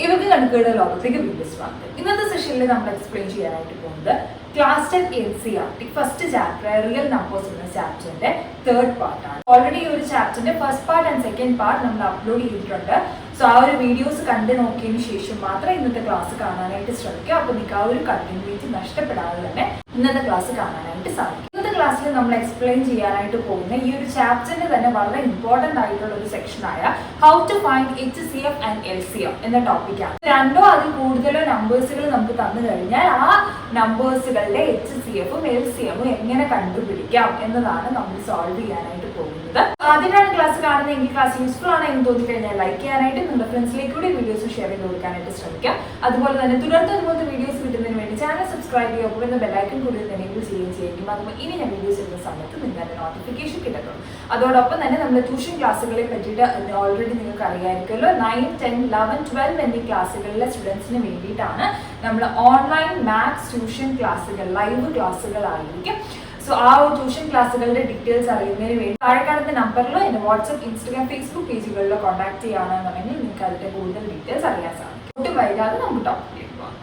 ഇവർക്ക് കണക്കുകളുടെ ലോകത്തേക്ക് വീണ്ടും സ്വാഗതം. ഇന്നത്തെ സെഷനിൽ നമ്മൾ എക്സ്പ്ലെയിൻ ചെയ്യാനായിട്ട് പോകുന്നത് class 10 NCERT first chapter real numbers എന്ന ചാപ്റ്ററിന്റെ തേർഡ് പാർട്ടാണ്. ഓൾറെഡി ഈ ഒരു ചാപ്റ്ററിന്റെ first part and second part നമ്മൾ അപ്ലോഡ് ചെയ്തിട്ടുണ്ട്. സോ ആ ഒരു വീഡിയോസ് കണ്ടു നോക്കിയതിന് ശേഷം മാത്രം ഇന്നത്തെ ക്ലാസ് കാണാനായിട്ട് ശ്രമിക്കുക. അപ്പോൾ നിങ്ങൾക്ക് ആ ഒരു കണ്ടിന്യൂറ്റി നഷ്ടപ്പെടാതെ തന്നെ ഇന്നത്തെ ക്ലാസ് കാണാനായിട്ട് സാധിക്കും. ഇന്നത്തെ ക്ലാസ്സിൽ നമ്മൾ എക്സ്പ്ലെയിൻ ചെയ്യാനായിട്ട് പോകുന്ന ഈ ഒരു ചാപ്റ്ററിന് തന്നെ വളരെ ഇമ്പോർട്ടന്റ് ആയിട്ടുള്ള ഒരു സെക്ഷനായ how to find HCF and LCM എന്ന ടോപ്പിക്കാണ്. രണ്ടോ അതിൽ കൂടുതലോ നമ്പേഴ്സുകൾ നമുക്ക് തന്നു കഴിഞ്ഞാൽ ആ നമ്പേഴ്സുകളുടെ HCFും LCMും എങ്ങനെ കണ്ടുപിടിക്കാം എന്നതാണ് നമ്മൾ സോൾവ് ചെയ്യാനായിട്ട് പോകുന്നത്. ആദ്യമായിട്ടാണ് ക്ലാസ് കാണുന്നതെങ്കിൽ ക്ലാസ് യൂസ്ഫുൾ ആണ് എന്ന് തോന്നിക്കഴിഞ്ഞാൽ ലൈക്ക് ചെയ്യാനായിട്ട് നിങ്ങളുടെ ഫ്രണ്ട്സിലേക്ക് കൂടി വീഡിയോസ് ഷെയർ ചെയ്ത് കൊടുക്കാനായിട്ട് ശ്രമിക്കാം. അതുപോലെ തന്നെ തുടർന്ന് അതുപോലത്തെ വീഡിയോസ് കിട്ടുന്നതിന് വേണ്ടി ചാനൽ സബ്സ്ക്രൈബ് ചെയ്യുക, ഒപ്പം ബെല്ലൈക്കൺ കൂടി എനേബിൾ ചെയ്യുകയും അതുപോലെ ഇനി ഞാൻ വീഡിയോസ് ഇടുന്ന സമയത്ത് നിങ്ങൾക്ക് നോട്ടിഫിക്കേഷൻ കിട്ടത്തുള്ളൂ. അതോടൊപ്പം തന്നെ നമ്മുടെ ട്യൂഷൻ ക്ലാസ്സുകളെ പറ്റിയിട്ട് ഓൾറെഡി നിങ്ങൾക്ക് അറിയാമായിരിക്കുമല്ലോ. 9, 10, 11, 12 എന്നീ ക്ലാസ്സുകളിലെ സ്റ്റുഡൻസിന് വേണ്ടിയിട്ടാണ് നമ്മൾ ഓൺലൈൻ മാത്സ് ട്യൂഷൻ ക്ലാസ്സുകൾ ലൈവ് ക്ലാസ്സുകളായിരിക്കും. സോ ആ ഒരു ട്യൂഷൻ ക്ലാസ്സുകളുടെ ഡീറ്റെയിൽസ് അറിയുന്നതിന് വേണ്ടി താഴെ കാണുന്ന നമ്പറിലോ എൻ്റെ വാട്സ്ആപ്പ്, ഇൻസ്റ്റാഗ്രാം, ഫേസ്ബുക്ക് പേജുകളിലോ കോൺടാക്ട് ചെയ്യുകയാണെന്നുണ്ടെങ്കിൽ നിങ്ങൾക്ക് അതിന്റെ കൂടുതൽ ഡീറ്റെയിൽസ് അറിയാൻ സാധിക്കും. ഒട്ടും വൈകാതെ നമുക്ക് ടോപ്പിക്കിലേക്ക് പോകാം.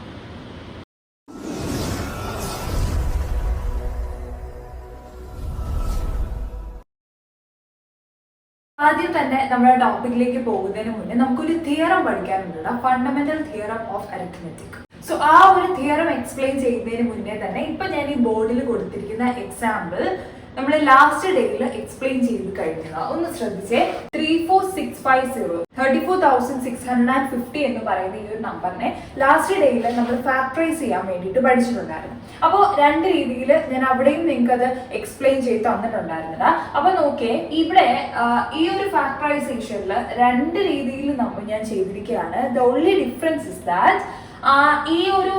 ആദ്യം തന്നെ നമ്മുടെ ടോപ്പിക്കിലേക്ക് പോകുന്നതിന് മുന്നേ നമുക്കൊരു തിയറം പഠിക്കാനുണ്ട്, fundamental theorem of arithmetic. So ആ ഒരു തിയറം എക്സ്പ്ലെയിൻ ചെയ്യുന്നതിന് മുന്നേ തന്നെ ഇപ്പൊ ഞാൻ ഈ ബോർഡിൽ കൊടുത്തിരിക്കുന്ന എക്സാമ്പിൾ നമ്മൾ ലാസ്റ്റ് ഡേയിൽ എക്സ്പ്ലെയിൻ ചെയ്ത് കഴിഞ്ഞതാണ്. ഒന്ന് ശ്രദ്ധിച്ചേ. 34650 34,650 എന്ന് പറയുന്ന ഈ ഒരു നമ്പറിനെ ലാസ്റ്റ് ഡേയിൽ നമ്മൾ ഫാക്ടറൈസ് ചെയ്യാൻ വേണ്ടിയിട്ട് പഠിച്ചിട്ടുണ്ടായിരുന്നു. അപ്പോൾ രണ്ട് രീതിയിൽ ഞാൻ അവിടെയും നിങ്ങൾക്ക് അത് എക്സ്പ്ലെയിൻ ചെയ്ത് തന്നിട്ടുണ്ടായിരുന്നില്ല. അപ്പൊ നോക്കിയേ, ഇവിടെ ഈ ഒരു ഫാക്ടറൈസേഷനിൽ രണ്ട് രീതിയിൽ ഞാൻ ചെയ്തിരിക്കുകയാണ്. The only difference is that ഈ ഒരു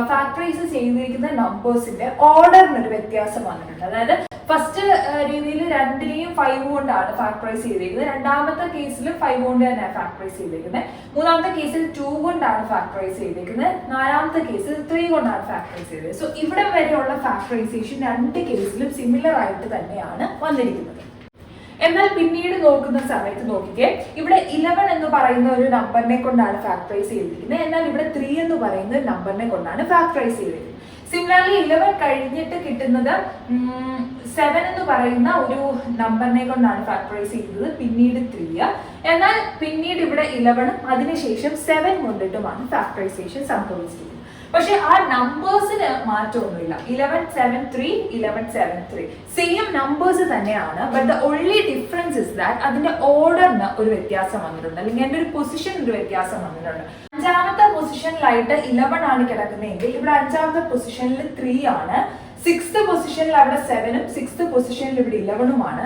ഫാക്ടറൈസ് ചെയ്തിരിക്കുന്ന നമ്പേഴ്സിന്റെ ഓർഡറിനൊരു വ്യത്യാസം വന്നിട്ടുണ്ട്. അതായത് ഫസ്റ്റ് രീതിയിൽ 2നെയും 5 കൊണ്ടാണ് ഫാക്ടറൈസ് ചെയ്തിരിക്കുന്നത്. രണ്ടാമത്തെ കേസിൽ 5 കൊണ്ട് തന്നെ ഫാക്ടറൈസ് ചെയ്തിരിക്കുന്നത്. മൂന്നാമത്തെ കേസിൽ 2 കൊണ്ടാണ് ഫാക്ടറൈസ് ചെയ്തിരിക്കുന്നത്. നാലാമത്തെ കേസിൽ 3 കൊണ്ടാണ് ഫാക്ടറൈസ് ചെയ്തത്. സോ ഇവിടെ വരെയുള്ള ഫാക്ടറൈസേഷൻ രണ്ട് കേസിലും സിമിലർ ആയിട്ട് തന്നെയാണ് വന്നിരിക്കുന്നത്. എന്നാൽ പിന്നീട് നോക്കുന്ന സമയത്ത് നോക്കിക്കേ, ഇവിടെ 11 എന്ന് പറയുന്ന ഒരു നമ്പറിനെ കൊണ്ടാണ് ഫാക്ടറൈസ് ചെയ്തിരിക്കുന്നത്. എന്നാൽ ഇവിടെ 3 എന്ന് പറയുന്ന ഒരു നമ്പറിനെ കൊണ്ടാണ് ഫാക്ടറൈസ് ചെയ്തിരിക്കുന്നത്. സിമിലർലി 11 കഴിഞ്ഞിട്ട് കിട്ടുന്നത് 7 എന്ന് പറയുന്ന ഒരു നമ്പറിനെ കൊണ്ടാണ് ഫാക്ടറൈസ് ചെയ്തത്, പിന്നീട് 3. എന്നാൽ പിന്നീട് ഇവിടെ 11 അതിനുശേഷം 7 കൊണ്ടിട്ടുമാണ് ഫാക്ടറൈസേഷൻ സംഭവിച്ചിരിക്കുന്നത്. പക്ഷെ ആ നമ്പേഴ്സിന് മാറ്റമൊന്നുമില്ല. 11, 7, 3, 11, 7, 3 സെയിം നമ്പേഴ്സ് തന്നെയാണ്. But the only difference is that അതിന്റെ ഓർഡറിന് ഒരു വ്യത്യാസം വന്നിട്ടുണ്ട്, അല്ലെങ്കിൽ അതിന്റെ ഒരു പൊസിഷൻ ഒരു വ്യത്യാസം വന്നിട്ടുണ്ട്. അഞ്ചാമത്തെ പൊസിഷനിലായിട്ട് 11 ആണ് കിടക്കുന്നതെങ്കിൽ ഇവിടെ അഞ്ചാമത്തെ പൊസിഷനിൽ 3 ആണ്. 6th പൊസിഷനിൽ അവിടെ 7ഉം 6th പൊസിഷനിൽ ഇവിടെ 11ഉമാണ്.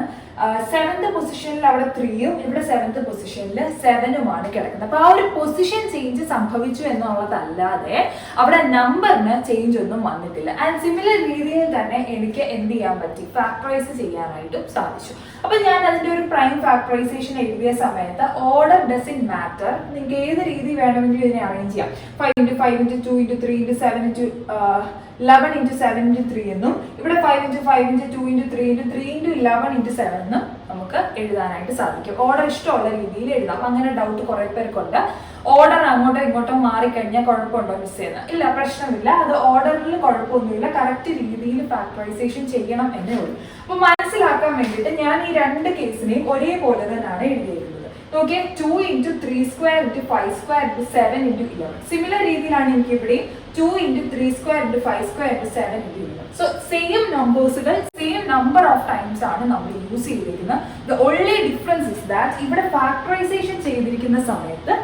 7th പൊസിഷനിൽ അവിടെ 3ഉം ഇവിടെ 7th പൊസിഷനിൽ 7ഉമാണ് കിടക്കുന്നത്. അപ്പൊ ആ ഒരു പൊസിഷൻ ചേഞ്ച് സംഭവിച്ചു എന്നുള്ളതല്ലാതെ അവിടെ നമ്പറിന് ചേഞ്ച് ഒന്നും വന്നിട്ടില്ല. ആൻഡ് സിമിലർ രീതിയിൽ തന്നെ എനിക്ക് എന്ത് ചെയ്യാൻ പറ്റി, ഫാക്ടറൈസ് ചെയ്യാനായിട്ടും സാധിച്ചു. അപ്പൊ ഞാൻ അതിന്റെ ഒരു പ്രൈം ഫാക്ടറൈസേഷൻ എഴുതിയ സമയത്ത് ഓർഡർ ഡസൻ മാറ്റർ. നിങ്ങൾക്ക് ഏത് രീതി വേണമെങ്കിലും ഇതിനെ അറേഞ്ച് ചെയ്യാം. 5 × 5 × 2 × 3 × 7 × 11 × 7 × 3 എന്നും ഇവിടെ 5 × 5 × 2 × 3 × 3 × 11 × 7 എന്നും നമുക്ക് എഴുതാനായിട്ട് സാധിക്കും. ഓർഡർ ഇഷ്ടമുള്ള രീതിയിൽ എഴുതാം. അങ്ങനെ ഡൗട്ട് കുറെ പേർക്കുണ്ട്. ഓർഡർ അങ്ങോട്ടോ ഇങ്ങോട്ടോ മാറിക്കഴിഞ്ഞാൽ കുഴപ്പമുണ്ടോ മിസ് ചെയ്യുന്നത്? ഇല്ല, പ്രശ്നമില്ല. അത് ഓർഡറിൽ കുഴപ്പമൊന്നുമില്ല. കറക്റ്റ് രീതിയിൽ ഫാക്ടറൈസേഷൻ ചെയ്യണം എന്നേ ഉള്ളൂ. അപ്പൊ മനസ്സിലാക്കാൻ വേണ്ടിയിട്ട് ഞാൻ ഈ രണ്ട് കേസിനെയും ഒരേപോലെ തന്നെയാണ് എഴുതിയിരിക്കുന്നത്. നോക്കിയേ, 2 × 3² × 5² × 7 × 11. സിമിലർ രീതിയിലാണ് എനിക്ക് ഇവിടെ 2 × 3² × 5² × 7 × 11. സോ സെയിം നമ്പേഴ്സുകൾ സെയിം നമ്പർ ഓഫ് ടൈംസ് ആണ് നമ്മൾ യൂസ് ചെയ്തിരിക്കുന്നത്. The only difference is that ഇവിടെ ഫാക്ടറൈസേഷൻ ചെയ്തിരിക്കുന്ന സമയത്ത്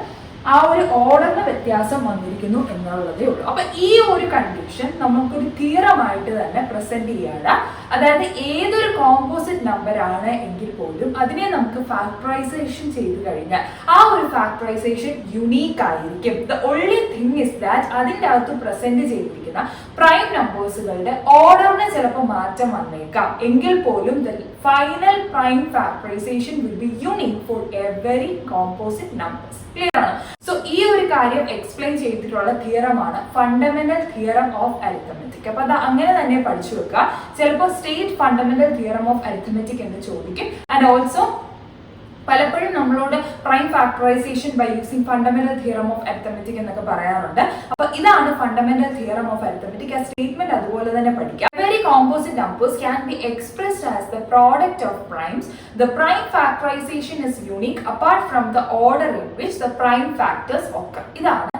ആ ഒരു ഓർഡറിന് വ്യത്യാസം വന്നിരിക്കുന്നു എന്നുള്ളതേ ഉള്ളൂ. അപ്പൊ ഈ ഒരു കണ്ടീഷൻ നമുക്കൊരു തിയറമായിട്ട് തന്നെ പ്രസന്റ് ചെയ്യാതെ, അതായത് ഏതൊരു കോമ്പോസിറ്റ് നമ്പർ ആണ് എങ്കിൽ പോലും അതിനെ നമുക്ക് ഫാക്ടറൈസേഷൻ ചെയ്ത് കഴിഞ്ഞാൽ ആ ഒരു ഫാക്ടറൈസേഷൻ യുണീക്ക് ആയിരിക്കും. The only thing is that അതിൻ്റെ അകത്ത് പ്രസന്റ് ചെയ്തിരിക്കുന്ന പ്രൈം നമ്പേഴ്സുകളുടെ ഓർഡറിന് ചിലപ്പോൾ മാറ്റം വന്നേക്കാം. എങ്കിൽ പോലും the final prime factorisation will be unique for every composite numbers. Clear ആണ്? സോ ഈ ഒരു കാര്യം എക്സ്പ്ലെയിൻ ചെയ്തിട്ടുള്ള തിയറമാണ് ഫണ്ടമെന്റൽ തിയറം ഓഫ് അരിത്മെറ്റിക്. അപ്പൊ അത് അങ്ങനെ തന്നെ പഠിച്ചു വെക്കുക. ചിലപ്പോൾ state fundamental theorem of arithmetic എന്ന് ചോദിക്കും. ആൻഡ് ഓൾസോ പലപ്പോഴും നമ്മളോട് prime factorisation by using fundamental theorem of arithmetic എന്നൊക്കെ പറയാറുണ്ട്. അപ്പൊ ഇതാണ് ഫണ്ടമെന്റൽ തിയറം ഓഫ് അരിത്തമെറ്റിക്. ആ സ്റ്റേറ്റ്മെന്റ് അതുപോലെ തന്നെ പഠിക്കാം. Every composite numbers can be expressed as the product of primes. The prime factorization is unique apart from the order in which the prime factors occur. ഇതാണ്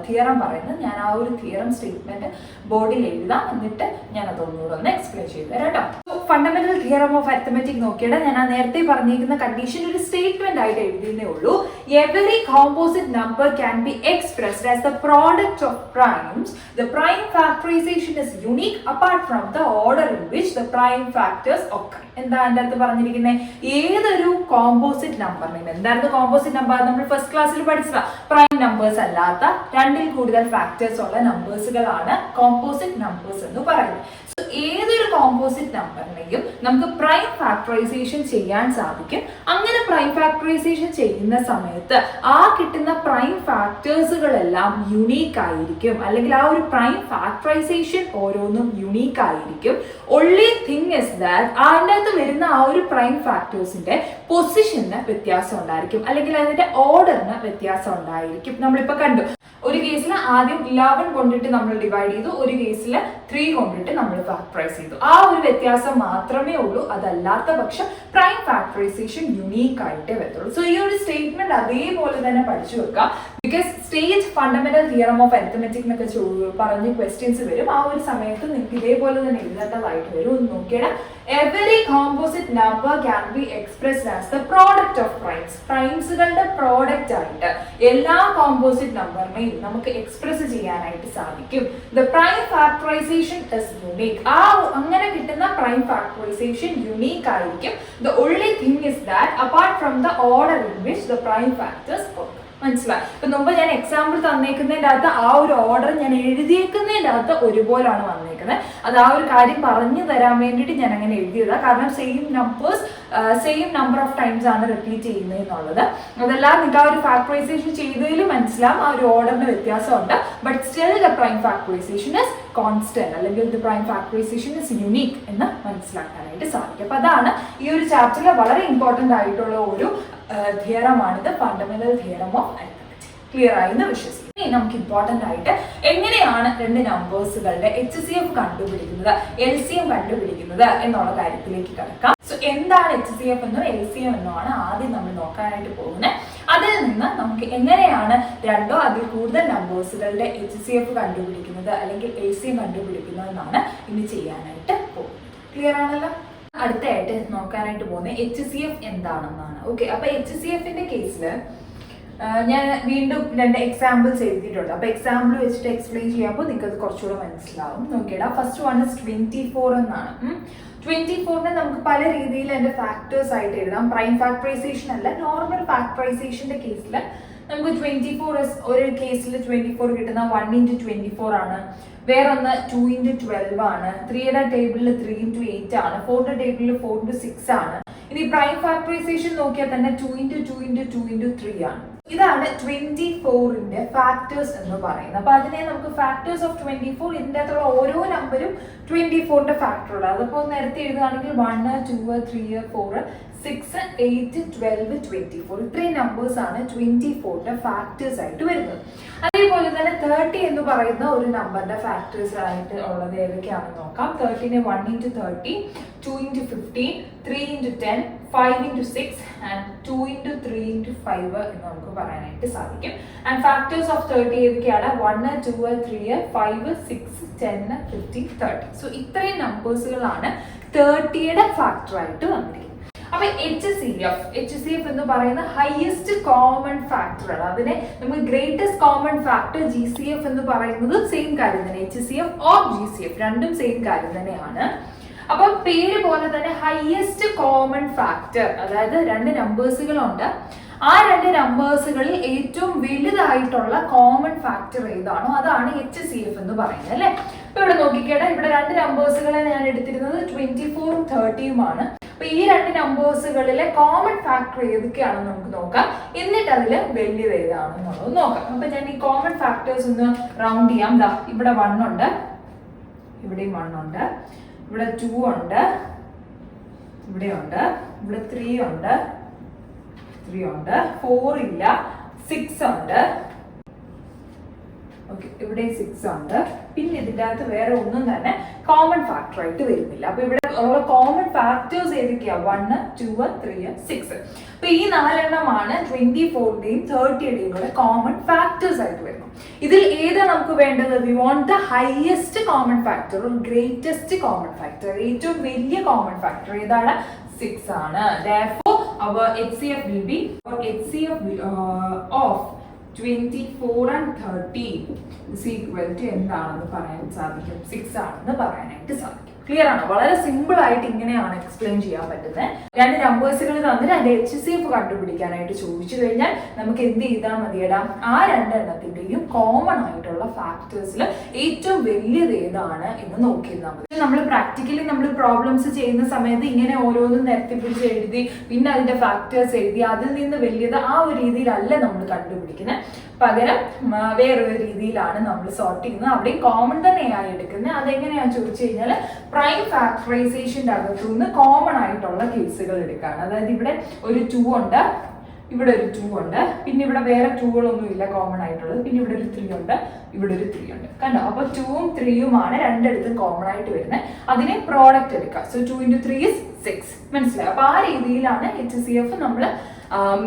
theorem പറയുന്നത്. ഞാൻ ആ ഒരു theorem statement ബോർഡിൽ എഴുതാം, എന്നിട്ട് ഞാൻ അതൊന്നുകൂടെ ഒന്ന് എക്സ്പ്ലെയിൻ ചെയ്തു തരാം കേട്ടോ. ഫണ്ടമെന്റൽ തിയറം ഓഫ് അരിത്തമെറ്റിക് നോക്കിയിട്ട് ഞാൻ ആ നേരത്തെ പറഞ്ഞിരിക്കുന്ന കണ്ടീഷൻ ഒരു സ്റ്റേറ്റ്മെന്റ് ആയിട്ട് എഴുതിയേ ഉള്ളൂ. Every composite number can be expressed as the product of primes. The prime factorisation is unique apart from the order in which the prime factors occur. എന്താ അതിൻ്റെ അകത്ത് പറഞ്ഞിരിക്കുന്നത്? ഏതൊരു കോമ്പോസിറ്റ് നമ്പറിനെയും, എന്തായിരുന്നു കോമ്പോസിറ്റ് നമ്പർ? നമ്മൾ ഫസ്റ്റ് ക്ലാസ്സിൽ പഠിച്ചതാ. പ്രൈം നമ്പേഴ്സ് അല്ലാത്ത രണ്ടിൽ കൂടുതൽ ഫാക്ടേഴ്സ് ഉള്ള നമ്പേഴ്സുകളാണ് കോമ്പോസിറ്റ് നമ്പേഴ്സ് എന്ന് പറയുന്നത്. സോ ഏതൊരു കോമ്പോസിറ്റ് നമ്പറിനെയും നമുക്ക് പ്രൈം ഫാക്ടറൈസേഷൻ ചെയ്യാൻ സാധിക്കും. അങ്ങനെ പ്രൈം ഫാക്ടറൈസേഷൻ ചെയ്യുന്ന സമയത്ത് ആ കിട്ടുന്ന പ്രൈം ഫാക്ടേഴ്സുകളെല്ലാം യുണീക്ക് ആയിരിക്കും, അല്ലെങ്കിൽ ആ ഒരു പ്രൈം ഫാക്ടറൈസേഷൻ ഓരോന്നും യുണീക്ക് ആയിരിക്കും. only thing is that അതിൻ്റെ അകത്ത് വരുന്ന ആ ഒരു പ്രൈം ഫാക്ടേഴ്സിന്റെ പൊസിഷന് വ്യത്യാസം ഉണ്ടായിരിക്കും, അല്ലെങ്കിൽ അതിന്റെ ഓർഡറിന് വ്യത്യാസം ഉണ്ടായിരിക്കും. നമ്മളിപ്പോ കണ്ടു, ഒരു കേസിൽ ആദ്യം 11 കൊണ്ടിട്ട് നമ്മൾ ഡിവൈഡ് ചെയ്തു, ഒരു കേസിൽ 3 കൊണ്ടിട്ട് നമ്മൾ ഫാക്ടറൈസ് ചെയ്തു. ആ ഒരു വ്യത്യാസം മാത്രമേ ഉള്ളൂ. അതല്ലാത്ത പക്ഷം പ്രൈം ഫാക്ടറൈസേഷൻ യുണീക്ക് ആയിട്ടേ വരത്തുള്ളൂ. സോ ഈ ഒരു സ്റ്റേറ്റ്മെന്റ് അതേപോലെ തന്നെ പഠിച്ചു വെക്കുക. Because stage fundamental theorem of arithmetic എന്നൊക്കെ പറഞ്ഞ് ക്വസ്റ്റ്യൻസ് വരും. ആ ഒരു സമയത്ത് നിങ്ങൾക്ക് ഇതേപോലെ തന്നെ എഴുതേണ്ടതായിട്ട് വരും. ഒന്ന് നോക്കിയാൽ every composite number can be expressed as the product of primes. പ്രൈംസുകളുടെ പ്രോഡക്റ്റ് ആയിട്ട് എല്ലാ കോമ്പോസിറ്റ് നമ്പറിനെയും നമുക്ക് എക്സ്പ്രസ് ചെയ്യാനായിട്ട് സാധിക്കും. The prime factorization is unique. ആ അങ്ങനെ കിട്ടുന്ന പ്രൈം ഫാക്ടറൈസേഷൻ യുണീക്ക് ആയിരിക്കും. The only thing is that apart from the order in which the prime factors occur. മനസ്സിലായി? ഇപ്പൊ മുമ്പ് ഞാൻ എക്സാമ്പിൾ തന്നേക്കുന്നതിൻ്റെ അകത്ത് ആ ഒരു ഓർഡർ ഞാൻ എഴുതിയേക്കുന്നതിൻ്റെ അകത്ത് ഒരുപോലാണ് വന്നേക്കുന്നത്. അത് ആ ഒരു കാര്യം പറഞ്ഞു തരാൻ വേണ്ടിയിട്ട് ഞാൻ അങ്ങനെ എഴുതിയതാണ്. കാരണം സെയിം നമ്പർ ഓഫ് ടൈംസ് ആണ് റിപ്പീറ്റ് ചെയ്യുന്നത് എന്നുള്ളത്. അതെല്ലാം നിങ്ങൾക്ക് ആ ഒരു ഫാക്ടറൈസേഷൻ ചെയ്തതിൽ മനസ്സിലാവും ആ ഒരു ഓർഡറിന് വ്യത്യാസമുണ്ട്. But still the prime factorisation is constant, അല്ലെങ്കിൽ the prime factorisation is unique എന്ന് മനസ്സിലാക്കാനായിട്ട് സാധിക്കും. അപ്പൊ അതാണ് ഈ ഒരു ചാപ്റ്ററിൽ വളരെ ഇമ്പോർട്ടന്റ് ആയിട്ടുള്ള ഒരു തിയറമാണിത്, fundamental theorem of arithmetic. Clear ആയി എന്ന് വിശ്വസിക്കുന്നു. ഇനി നമുക്ക് ഇമ്പോർട്ടന്റ് ആയിട്ട് എങ്ങനെയാണ് രണ്ട് നമ്പേഴ്സുകളുടെ HCF കണ്ടുപിടിക്കുന്നത്, LCM കണ്ടുപിടിക്കുന്നത് എന്നുള്ള കാര്യത്തിലേക്ക് കിടക്കാം. സോ എന്താണ് HCF എന്നോ LCM എന്നോ ആണ് ആദ്യം നമ്മൾ നോക്കാനായിട്ട് പോകുന്നത്. അതിൽ നിന്ന് നമുക്ക് എങ്ങനെയാണ് രണ്ടോ അതിൽ കൂടുതൽ നമ്പേഴ്സുകളുടെ HCF കണ്ടുപിടിക്കുന്നത് അല്ലെങ്കിൽ LCM കണ്ടുപിടിക്കുന്നത് എന്നാണ് ഇനി ചെയ്യാനായിട്ട് പോകുന്നത്. ക്ലിയർ ആണല്ലോ? അടുത്തായിട്ട് നോക്കാനായിട്ട് പോകുന്നത് HCF എന്താണെന്നാണ്. ഓക്കെ, അപ്പൊ HCFന്റെ കേസിൽ ഞാൻ വീണ്ടും 2 എക്സാമ്പിൾസ് എഴുതിയിട്ടുണ്ട്. അപ്പൊ എക്സാമ്പിൾ വെച്ചിട്ട് എക്സ്പ്ലെയിൻ ചെയ്യുമ്പോൾ നിങ്ങൾക്ക് അത് കുറച്ചുകൂടെ മനസ്സിലാവും. നോക്കിയടാ, ഫസ്റ്റ് വൺ ഇസ് 24 എന്നാണ്. 24നെ നമുക്ക് പല രീതിയിൽ അതിന്റെ ഫാക്ടേഴ്സ് ആയിട്ട് എഴുതാം. പ്രൈം ഫാക്ടറൈസേഷൻ അല്ല, നോർമൽ ഫാക്ടറൈസേഷന്റെ കേസിൽ നമുക്ക് 24 ഒരു കേസിൽ 24 കിട്ടുന്ന 1 into 24 ആണ്. വേറൊന്ന് 2 into 12 ആണ്. 3യുടെ ടേബിളിൽ 3 into 8 ആണ്. 4യുടെ ടേബിളിൽ 4 into 6 ആണ്. ഇനി പ്രൈം ഫാക്ടറൈസേഷൻ നോക്കിയാൽ തന്നെ 2 into 2 into 2 into 3 ആണ്. ഇതാണ് 24ന്റെ ഫാക്ടേഴ്സ് എന്ന് പറയുന്നത്. അപ്പൊ അതിനെ നമുക്ക് ഫാക്ടേഴ്സ് ഓഫ് 24, ഇതിൻ്റെ അകത്തുള്ള ഓരോ നമ്പരും 24ന്റെ ഫാക്ടർ ഉള്ളത്. അതിപ്പോ നേരത്തെ എഴുതുകയാണെങ്കിൽ 1, 2, 3, 4, 6, 8, 12, 24 ഇത്രയും നമ്പേഴ്സ് ആണ് 24ന്റെ ഫാക്ടേഴ്സ് ആയിട്ട് വരുന്നത്. അതേപോലെ തന്നെ 30 എന്ന് പറയുന്ന ഒരു നമ്പറിന്റെ ഫാക്ടേഴ്സ് ആയിട്ട് ഉള്ളത് ഏതൊക്കെയാണെന്ന് നോക്കാം. 30നെ 1 into 30, 2 into 15, 3 into 10, 5 into 6 and 2 into 3 into 5 എന്ന് നമുക്ക് പറയാനായിട്ട് സാധിക്കും. ആൻഡ് ഫാക്ടേഴ്സ് ഓഫ് 30 ഏതൊക്കെയാണ്? 1, 2, 3, 5, 6, 10, 15, 30. സോ ഇത്രയും നമ്പേഴ്സുകളാണ് 30യുടെ ഫാക്ടർ ആയിട്ട് വന്നിരിക്കുന്നത്. അപ്പൊ HCF എന്ന് പറയുന്ന ഹയസ്റ്റ് കോമൺ ഫാക്ടർ ആണ്. അതിനെ നമുക്ക് ഗ്രേറ്റസ്റ്റ് കോമൺ ഫാക്ടർ GCF എന്ന് പറയുന്നത് സെയിം കാര്യം തന്നെ. HCF ഓർ GCF രണ്ടും സെയിം കാര്യം തന്നെയാണ്. അപ്പൊ പേര് പോലെ തന്നെ ഹയസ്റ്റ് കോമൺ ഫാക്ടർ, അതായത് 2 നമ്പേഴ്സുകളുണ്ട്. ആ 2 നമ്പേഴ്സുകളിൽ ഏറ്റവും വലുതായിട്ടുള്ള കോമൺ ഫാക്ടർ ഏതാണോ അതാണ് HCF എന്ന് പറയുന്നത് അല്ലെ. ഇപ്പൊ ഇവിടെ നോക്കിക്കേട്ടാ, ഇവിടെ 2 നമ്പേഴ്സുകളെ ഞാൻ എടുത്തിരുന്നത് 24ഉം 30ഉമാണ്. അപ്പൊ ഈ 2 നമ്പേഴ്സുകളിലെ കോമൺ ഫാക്ടർ ഏതൊക്കെയാണെന്ന് നമുക്ക് നോക്കാം. എന്നിട്ട് അതിൽ വലിയത് ഏതാണെന്നുള്ളത് നോക്കാം. അപ്പൊ ഞാൻ ഈ കോമൺ ഫാക്ടേഴ്സ് ഒന്ന് റൗണ്ട് ചെയ്യാം. ദാ ഇവിടെ 1 ഉണ്ട്, ഇവിടെയും 1 ഉണ്ട്, ഇവിടെ 2 ഉണ്ട്, ഇവിടെ ഉണ്ട്, ഇവിടെ 3 ഉണ്ട്, 3 ഉണ്ട്, 4 ഇല്ല, 6 ഉണ്ട്. ഓക്കെ, ഇവിടെ 6 ഉണ്ട്. പിന്നെ ഇതിൻ്റെ അകത്ത് വേറെ ഒന്നും തന്നെ കോമൺ ഫാക്ടർ ആയിട്ട് വരുന്നില്ല. അപ്പൊ ഇവിടെ ഉള്ള കോമൺ ഫാക്ടേഴ്സ് ഏതൊക്കെയാ? 1, 2, 3, 6. അപ്പൊ ഈ 4 എണ്ണമാണ് 24ന്റെയും 30യുടെയും കൂടെ കോമൺ ഫാക്ടേഴ്സ് ആയിട്ട് വരുന്നത്. ഇതിൽ ഏതാ നമുക്ക് വേണ്ടത്? We want the highest common factor, greatest common factor. ഏറ്റവും വലിയ കോമൺ ഫാക്ടർ ഏതാണ്? 6 ആണ്. Therefore our HCF will be of 24 and 30 is equal to എന്താണെന്ന് പറയാൻ സാധിക്കും? 6 ആണെന്ന് പറയാനായിട്ട് സാധിക്കും. ക്ലിയർ ആണോ? വളരെ സിമ്പിൾ ആയിട്ട് ഇങ്ങനെയാണ് എക്സ്പ്ലെയിൻ ചെയ്യാൻ പറ്റുന്നത്. രണ്ട് നമ്പേഴ്സുകൾ തന്നിട്ട് അതിന്റെ HCF കണ്ടുപിടിക്കാനായിട്ട് ചോദിച്ചു കഴിഞ്ഞാൽ നമുക്ക് എന്ത് ചെയ്താൽ മതിയടാ? ആ രണ്ടെണ്ണത്തിന്റെയും കോമൺ ആയിട്ടുള്ള ഫാക്ടേഴ്സിൽ ഏറ്റവും വലിയത് ഏതാണ് എന്ന് നോക്കിയിരുന്നാൽ മതി. നമ്മൾ പ്രാക്ടിക്കലി നമ്മൾ പ്രോബ്ലംസ് ചെയ്യുന്ന സമയത്ത് ഇങ്ങനെ ഓരോന്നും നിരത്തി പിടിച്ച് എഴുതി പിന്നെ അതിന്റെ ഫാക്ടേഴ്സ് എഴുതി അതിൽ നിന്ന് വലിയത് ആ ഒരു രീതിയിലല്ല നമ്മൾ കണ്ടുപിടിക്കുന്നത്. പകരം വേറൊരു രീതിയിലാണ് നമ്മൾ സോർട്ട് ചെയ്യുന്നത്. അവിടെ കോമൺ തന്നെയായി എടുക്കുന്നത്. അതെങ്ങനെയാണെന്ന് ചോദിച്ചു കഴിഞ്ഞാൽ പ്രൈം ഫാക്ടറൈസേഷൻ്റെ അകത്തുനിന്ന് കോമൺ ആയിട്ടുള്ള കേസുകൾ എടുക്കുകയാണ്. അതായത് ഇവിടെ ഒരു 2 ഉണ്ട്, ഇവിടെ ഒരു 2 ഉണ്ട്, പിന്നെ ഇവിടെ വേറെ 2കളൊന്നും ഇല്ല കോമൺ ആയിട്ടുള്ളത്, പിന്നെ ഇവിടെ ഒരു 3 ഉണ്ട്, ഇവിടെ ഒരു 3 ഉണ്ട്. കണ്ടോ? അപ്പൊ 2ഉം 3യുമാണ് രണ്ടിടത്തും കോമൺ ആയിട്ട് വരുന്നത്. അതിനെ പ്രോഡക്റ്റ് എടുക്കുക. So 2 × 3 is 6. മനസ്സിലായി? അപ്പൊ ആ രീതിയിലാണ് HCF നമ്മൾ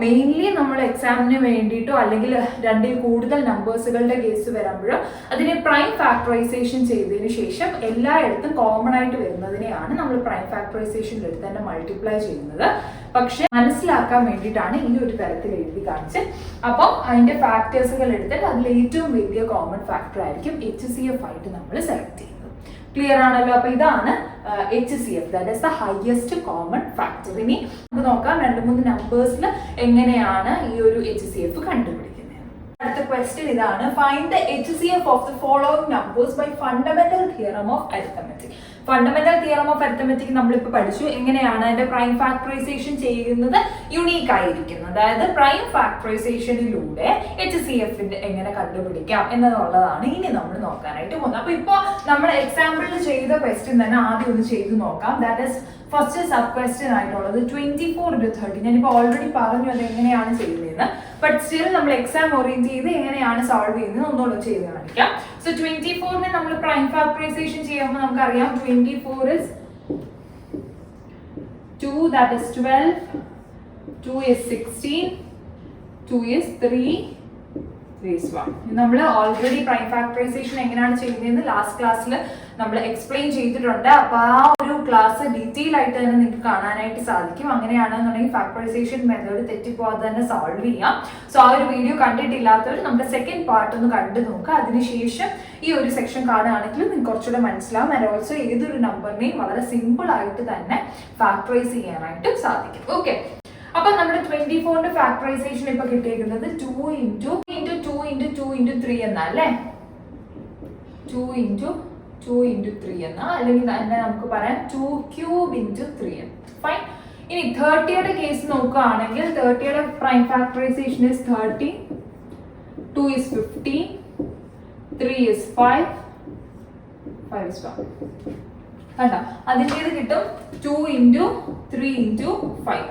മെയിൻലി നമ്മൾ എക്സാമിന് വേണ്ടിയിട്ടോ അല്ലെങ്കിൽ രണ്ടിൽ കൂടുതൽ നമ്പേഴ്സുകളുടെ കേസ് വരുമ്പോഴോ അതിനെ പ്രൈം ഫാക്ടറൈസേഷൻ ചെയ്തതിന് ശേഷം എല്ലായിടത്തും കോമൺ ആയിട്ട് വരുന്നതിനെയാണ് നമ്മൾ പ്രൈം ഫാക്ടറൈസേഷനിൽ എടുത്ത് തന്നെ മൾട്ടിപ്ലൈ ചെയ്യുന്നത്. പക്ഷെ മനസ്സിലാക്കാൻ വേണ്ടിയിട്ടാണ് ഈ ഒരു തരത്തിൽ എഴുതി കാണിച്ചത്. അപ്പം അതിന്റെ ഫാക്ടേഴ്സുകൾ എടുത്തിട്ട് അതിൽ ഏറ്റവും വലിയ കോമൺ ഫാക്ടർ ആയിരിക്കും HCF ആയിട്ട് നമ്മൾ സെലക്ട് ചെയ്യുന്നത്. ക്ലിയർ ആണല്ലോ? അപ്പൊ ഇതാണ് HCF, that is the highest common factor. ഇനി നമുക്ക് നോക്കാം 2-3 നമ്പേഴ്സിൽ എങ്ങനെയാണ് ഈ ഒരു HCF കണ്ടുപിടിക്കുന്നത്. അടുത്ത ക്വസ്റ്റ്യൻ ഇതാണ്: find the HCF of the following numbers by fundamental theorem of arithmetic. Fundamental theorem of arithmetic നമ്മളിപ്പോൾ പഠിച്ചു. എങ്ങനെയാണ് അതിന്റെ പ്രൈം ഫാക്ടറൈസേഷൻ ചെയ്യുന്നത്? യുണീക്ക് ആയിരിക്കുന്നത്. അതായത് പ്രൈം ഫാക്ടറൈസേഷനിലൂടെ HCF എങ്ങനെ കണ്ടുപിടിക്കാം എന്നുള്ളതാണ് ഇനി നമ്മൾ നോക്കാനായിട്ട് പോകുന്നത്. അപ്പൊ ഇപ്പൊ നമ്മൾ എക്സാമ്പിളിൽ ചെയ്ത ക്വസ്റ്റ്യൻ തന്നെ ആദ്യം ഒന്ന് ചെയ്ത് നോക്കാം. That is first sub question ആയിട്ടുള്ളത് 24 × 30. ഞാനിപ്പോൾ ഓൾറെഡി പറഞ്ഞു അത് എങ്ങനെയാണ് ചെയ്യുന്നതെന്ന്. ബട്ട് സ്റ്റിൽ നമ്മൾ എക്സാം ഓറിയന്റ് ചെയ്ത് എങ്ങനെയാണ് സോൾവ് ചെയ്യുന്നത് ഒന്നുകൂടെ ചെയ്ത് കാണിക്കാം. സോ 24നെ നമ്മൾ പ്രൈം ഫാക്ടറൈസേഷൻ ചെയ്യുമ്പോൾ നമുക്കറിയാം 24 is 2, that is 12, 2 is 16, 2 is 3 raised 1. നമ്മൾ ഓൾറെഡി പ്രൈം ഫാക്ടറൈസേഷൻ എങ്ങനെയാണ് ചെയ്യുന്നതെന്ന് ലാസ്റ്റ് ക്ലാസ്സിൽ നമ്മൾ എക്സ്പ്ലെയിൻ ചെയ്തിട്ടുണ്ട്. അപ്പൊ ആ ഒരു ക്ലാസ് ഡീറ്റെയിൽ ആയിട്ട് തന്നെ നിങ്ങൾക്ക് കാണാനായിട്ട് സാധിക്കും. അങ്ങനെയാണെന്നുണ്ടെങ്കിൽ ഫാക്ടറൈസേഷൻ മെത്തേഡ് തെറ്റിപ്പോവാതെ തന്നെ സോൾവ് ചെയ്യാം. സോ ആ ഒരു വീഡിയോ കണ്ടിട്ടില്ലാത്തവർ നമ്മുടെ സെക്കൻഡ് പാർട്ട് ഒന്ന് കണ്ടു നോക്കുക. അതിനുശേഷം ഈ ഒരു സെക്ഷൻ കാണുകയാണെങ്കിൽ നിങ്ങൾക്ക് കുറച്ചുകൂടെ മനസ്സിലാവും. ആൻഡ് ഓൾസോ ഏതൊരു നമ്പറിനെയും വളരെ സിമ്പിൾ ആയിട്ട് തന്നെ ഫാക്ടറൈസ് ചെയ്യാനായിട്ട് സാധിക്കും. ഓക്കെ, അപ്പൊ നമ്മുടെ 24ന്റെ ഫാക്ടറൈസേഷൻ ഇപ്പൊ കിട്ടിയിരിക്കുന്നത് 2 × 2 × 3 എന്നല്ലേ? 2 × 2 × 3 എന്ന, അല്ലെങ്കിൽ തന്നെ നമുക്ക് പറയാം 2³ × 3 എന്ന്. ഫൈൻ. ഇനി 30യുടെ കേസ് നോക്കുകയാണെങ്കിൽ 30യുടെ prime factorisation is 30, 2 is 15, 3 is 5, 5 is 1. കണ്ടോ? അതിൻ്റേത് കിട്ടും 2 × 3 × 5.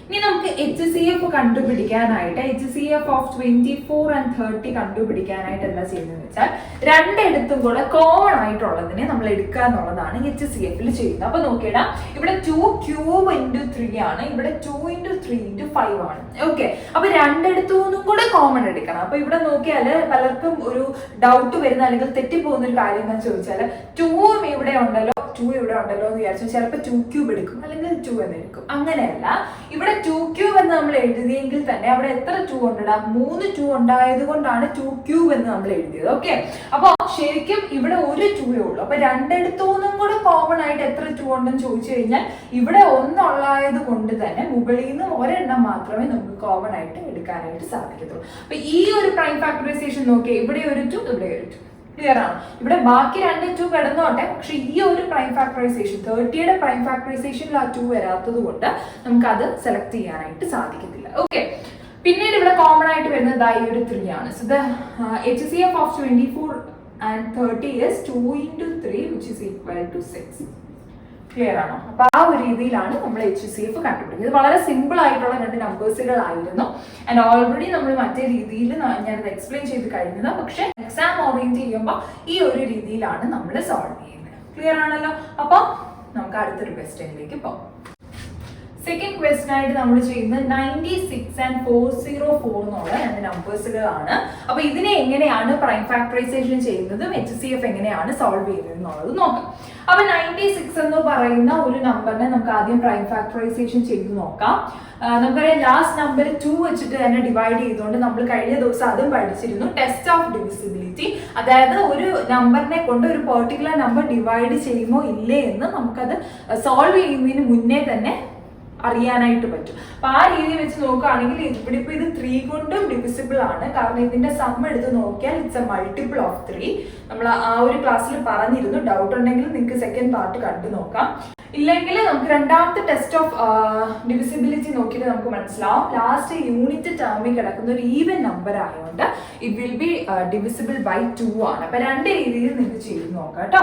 ഇനി നമുക്ക് HCF കണ്ടുപിടിക്കാനായിട്ട് HCF ഓഫ് 24 and 30 കണ്ടുപിടിക്കാനായിട്ട് എന്താ ചെയ്യുന്നതെന്ന് വെച്ചാൽ രണ്ടിടത്തും കൂടെ കോമൺ ആയിട്ടുള്ളതിനെ നമ്മൾ എടുക്കുക എന്നുള്ളതാണ് HCF ചെയ്യുന്നത്. അപ്പൊ നോക്കിയിടാം, ഇവിടെ 2³ × 3 ആണ്, ഇവിടെ 2 × 3 × 5 ആണ്. ഓക്കെ, അപ്പൊ രണ്ടിടത്തുനിന്നും കൂടെ കോമൺ എടുക്കണം. അപ്പൊ ഇവിടെ നോക്കിയാൽ പലർക്കും ഒരു ഡൗട്ട് വരുന്ന അല്ലെങ്കിൽ തെറ്റിപ്പോകുന്ന ഒരു കാര്യം എന്താണെന്ന് ചോദിച്ചാൽ 2 ഇവിടെ ഉണ്ടല്ലോ, 2 ഇവിടെ ഉണ്ടല്ലോ എന്ന് വിചാരിച്ചു ചിലപ്പോൾ 2³ എടുക്കും അല്ലെങ്കിൽ 2 എന്ന് എടുക്കും. അങ്ങനെയല്ല, ഇവിടെ 2³ എന്ന് നമ്മൾ എഴുതിയെങ്കിൽ തന്നെ അവിടെ എത്ര 2 ഉണ്ടടാ? 3 2 ഉണ്ടായത് കൊണ്ടാണ് 2³ എന്ന് നമ്മൾ എഴുതിയത്. ഓക്കെ, അപ്പൊ ശരിക്കും ഇവിടെ ഒരു 2 ഉള്ളൂ. അപ്പൊ രണ്ടിടത്തുനിന്നും കൂടെ കോമൺ ആയിട്ട് എത്ര 2 ഉണ്ടെന്ന് ചോദിച്ചു കഴിഞ്ഞാൽ ഇവിടെ ഒന്നുള്ളത് കൊണ്ട് തന്നെ മുകളിൽ നിന്ന് ഒരെണ്ണം മാത്രമേ നമുക്ക് കോമൺ ആയിട്ട് എടുക്കാനായിട്ട് സാധിക്കത്തുള്ളൂ. അപ്പൊ ഈ ഒരു പ്രൈം ഫാക്ടറൈസേഷൻ നോക്കിയാൽ ഇവിടെ ഒരു 2, ഇവിടെ ഒരു 2. ക്ലിയർ ആണ്? ഇവിടെ ബാക്കി 2 2 കിടന്നോട്ടെ, പക്ഷെ ഈ ഒരു പ്രൈം ഫാക്ടറൈസേഷൻ 30യുടെ പ്രൈം ഫാക്ടറൈസേഷനിൽ ആ 2 വരാത്തത് കൊണ്ട് നമുക്ക് അത് സെലക്ട് ചെയ്യാനായിട്ട് സാധിക്കത്തില്ല. ഓക്കെ, പിന്നീട് ഇവിടെ കോമൺ ആയിട്ട് വരുന്നത് ഈ ഒരു 3 ആണ്. So the HCF of 24 and 30 is 2 × 3 which is equal to 6. Clear ആണോ? അപ്പൊ ആ ഒരു രീതിയിലാണ് നമ്മൾ HCF കണ്ടുപിടിക്കുന്നത്. ഇത് വളരെ സിമ്പിൾ ആയിട്ടുള്ള 2 നമ്പേഴ്സുകളായിരുന്നു. ആൻഡ് ഓൾറെഡി നമ്മൾ മറ്റേ രീതിയിൽ ഞാനത് എക്സ്പ്ലെയിൻ ചെയ്ത് കഴിഞ്ഞത്. പക്ഷെ എക്സാം ഓറിയന്റ് ചെയ്യുമ്പോൾ ഈ ഒരു രീതിയിലാണ് നമ്മൾ സോൾവ് ചെയ്യുന്നത്. ക്ലിയർ ആണല്ലോ? അപ്പൊ നമുക്ക് അടുത്തൊരു ക്വസ്റ്റ്യനിലേക്ക് പോകാം. സെക്കൻഡ് ക്വസ്റ്റ്യൻ ആയിട്ട് നമ്മൾ ചെയ്യുന്നത് 96 and 404 എന്നുള്ള 2 നമ്പേഴ്സുകളാണ്. അപ്പൊ ഇതിനെ എങ്ങനെയാണ് പ്രൈം ഫാക്ടറൈസേഷൻ ചെയ്യുന്നതും HCF എങ്ങനെയാണ് സോൾവ് ചെയ്യുന്നത് എന്നുള്ളത് നോക്കാം. അപ്പൊ 96 എന്ന് പറയുന്ന ഒരു നമ്പറിനെ നമുക്ക് ആദ്യം പ്രൈം ഫാക്ടറൈസേഷൻ ചെയ്ത് നോക്കാം. നമുക്കറിയാം ലാസ്റ്റ് നമ്പർ 2 വെച്ചിട്ട് തന്നെ ഡിവൈഡ് ചെയ്തുകൊണ്ട് നമ്മൾ കഴിഞ്ഞ ദിവസം അതും പഠിച്ചിരുന്നു, ടെസ്റ്റ് ഓഫ് ഡിവിസിബിലിറ്റി. അതായത് ഒരു നമ്പറിനെ കൊണ്ട് ഒരു പെർട്ടിക്കുലർ നമ്പർ ഡിവൈഡ് ചെയ്യുമോ ഇല്ലേ എന്ന് നമുക്കത് സോൾവ് ചെയ്യുന്നതിന് മുന്നേ തന്നെ അറിയാനായിട്ട് പറ്റും. അപ്പൊ ആ രീതി വെച്ച് നോക്കുകയാണെങ്കിൽ ഇവിടെ ഇപ്പൊ ഇത് 3 കൊണ്ടും ഡിവിസിബിൾ ആണ്. കാരണം ഇതിന്റെ സം എടുത്ത് നോക്കിയാൽ ഇറ്റ്സ് എ മൾട്ടിപ്പിൾ ഓഫ് 3. നമ്മൾ ആ ഒരു ക്ലാസ്സിൽ പറഞ്ഞിരുന്നു. ഡൗട്ട് ഉണ്ടെങ്കിൽ നിങ്ങൾക്ക് സെക്കൻഡ് പാർട്ട് കണ്ടു നോക്കാം. ഇല്ലെങ്കിൽ നമുക്ക് രണ്ടാമത്തെ ടെസ്റ്റ് ഓഫ് ഡിവിസിബിലിറ്റി നോക്കിയിട്ട് നമുക്ക് മനസ്സിലാവും ലാസ്റ്റ് യൂണിറ്റ് ടേമിൽ കിടക്കുന്ന ഒരു ഈവൻ നമ്പർ ആയതുകൊണ്ട് it will be divisible by 2 ആണ്. അപ്പൊ 2 രീതിയിൽ നിങ്ങൾക്ക് ചെയ്ത് നോക്കാം കേട്ടോ.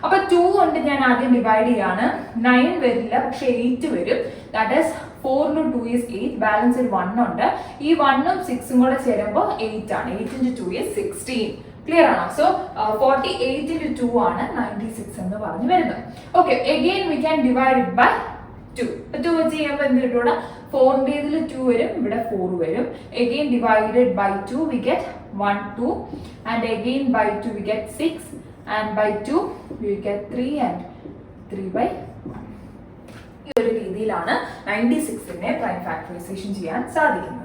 അപ്പൊ 2 കൊണ്ട് ഞാൻ ആദ്യം ഡിവൈഡ് ചെയ്യാണ്. 9 വരില്ല, പക്ഷെ 8 വരും. That is 4 into 2 is 8. Balance ഒരു 1 ഉണ്ട്. ഈ 1ഉം 6ഉം കൂടെ ചേരുമ്പോൾ 8 ആണ്. 8 into 2 is 16. ക്ലിയർ ആണോ? സോ 48 into 2 ആണ് 96 എന്ന് പറഞ്ഞു വരുന്നത്. Okay, again we can divide it by 2. 2 വെച്ച് ചെയ്യുമ്പോൾ എന്ത് കിട്ടും? 4ൽ 2 വരും, ഇവിടെ 4 വരും. Again divided by 2 we get 1, 2 and again by 2 we get 6 and by 2 we get 3 and 3 by 1. ഈ ഒരു രീതിയിലാണ് 96നെ പ്രൈം ഫാക്ടറൈസേഷൻ ചെയ്യാൻ സാധിക്കുന്നത്.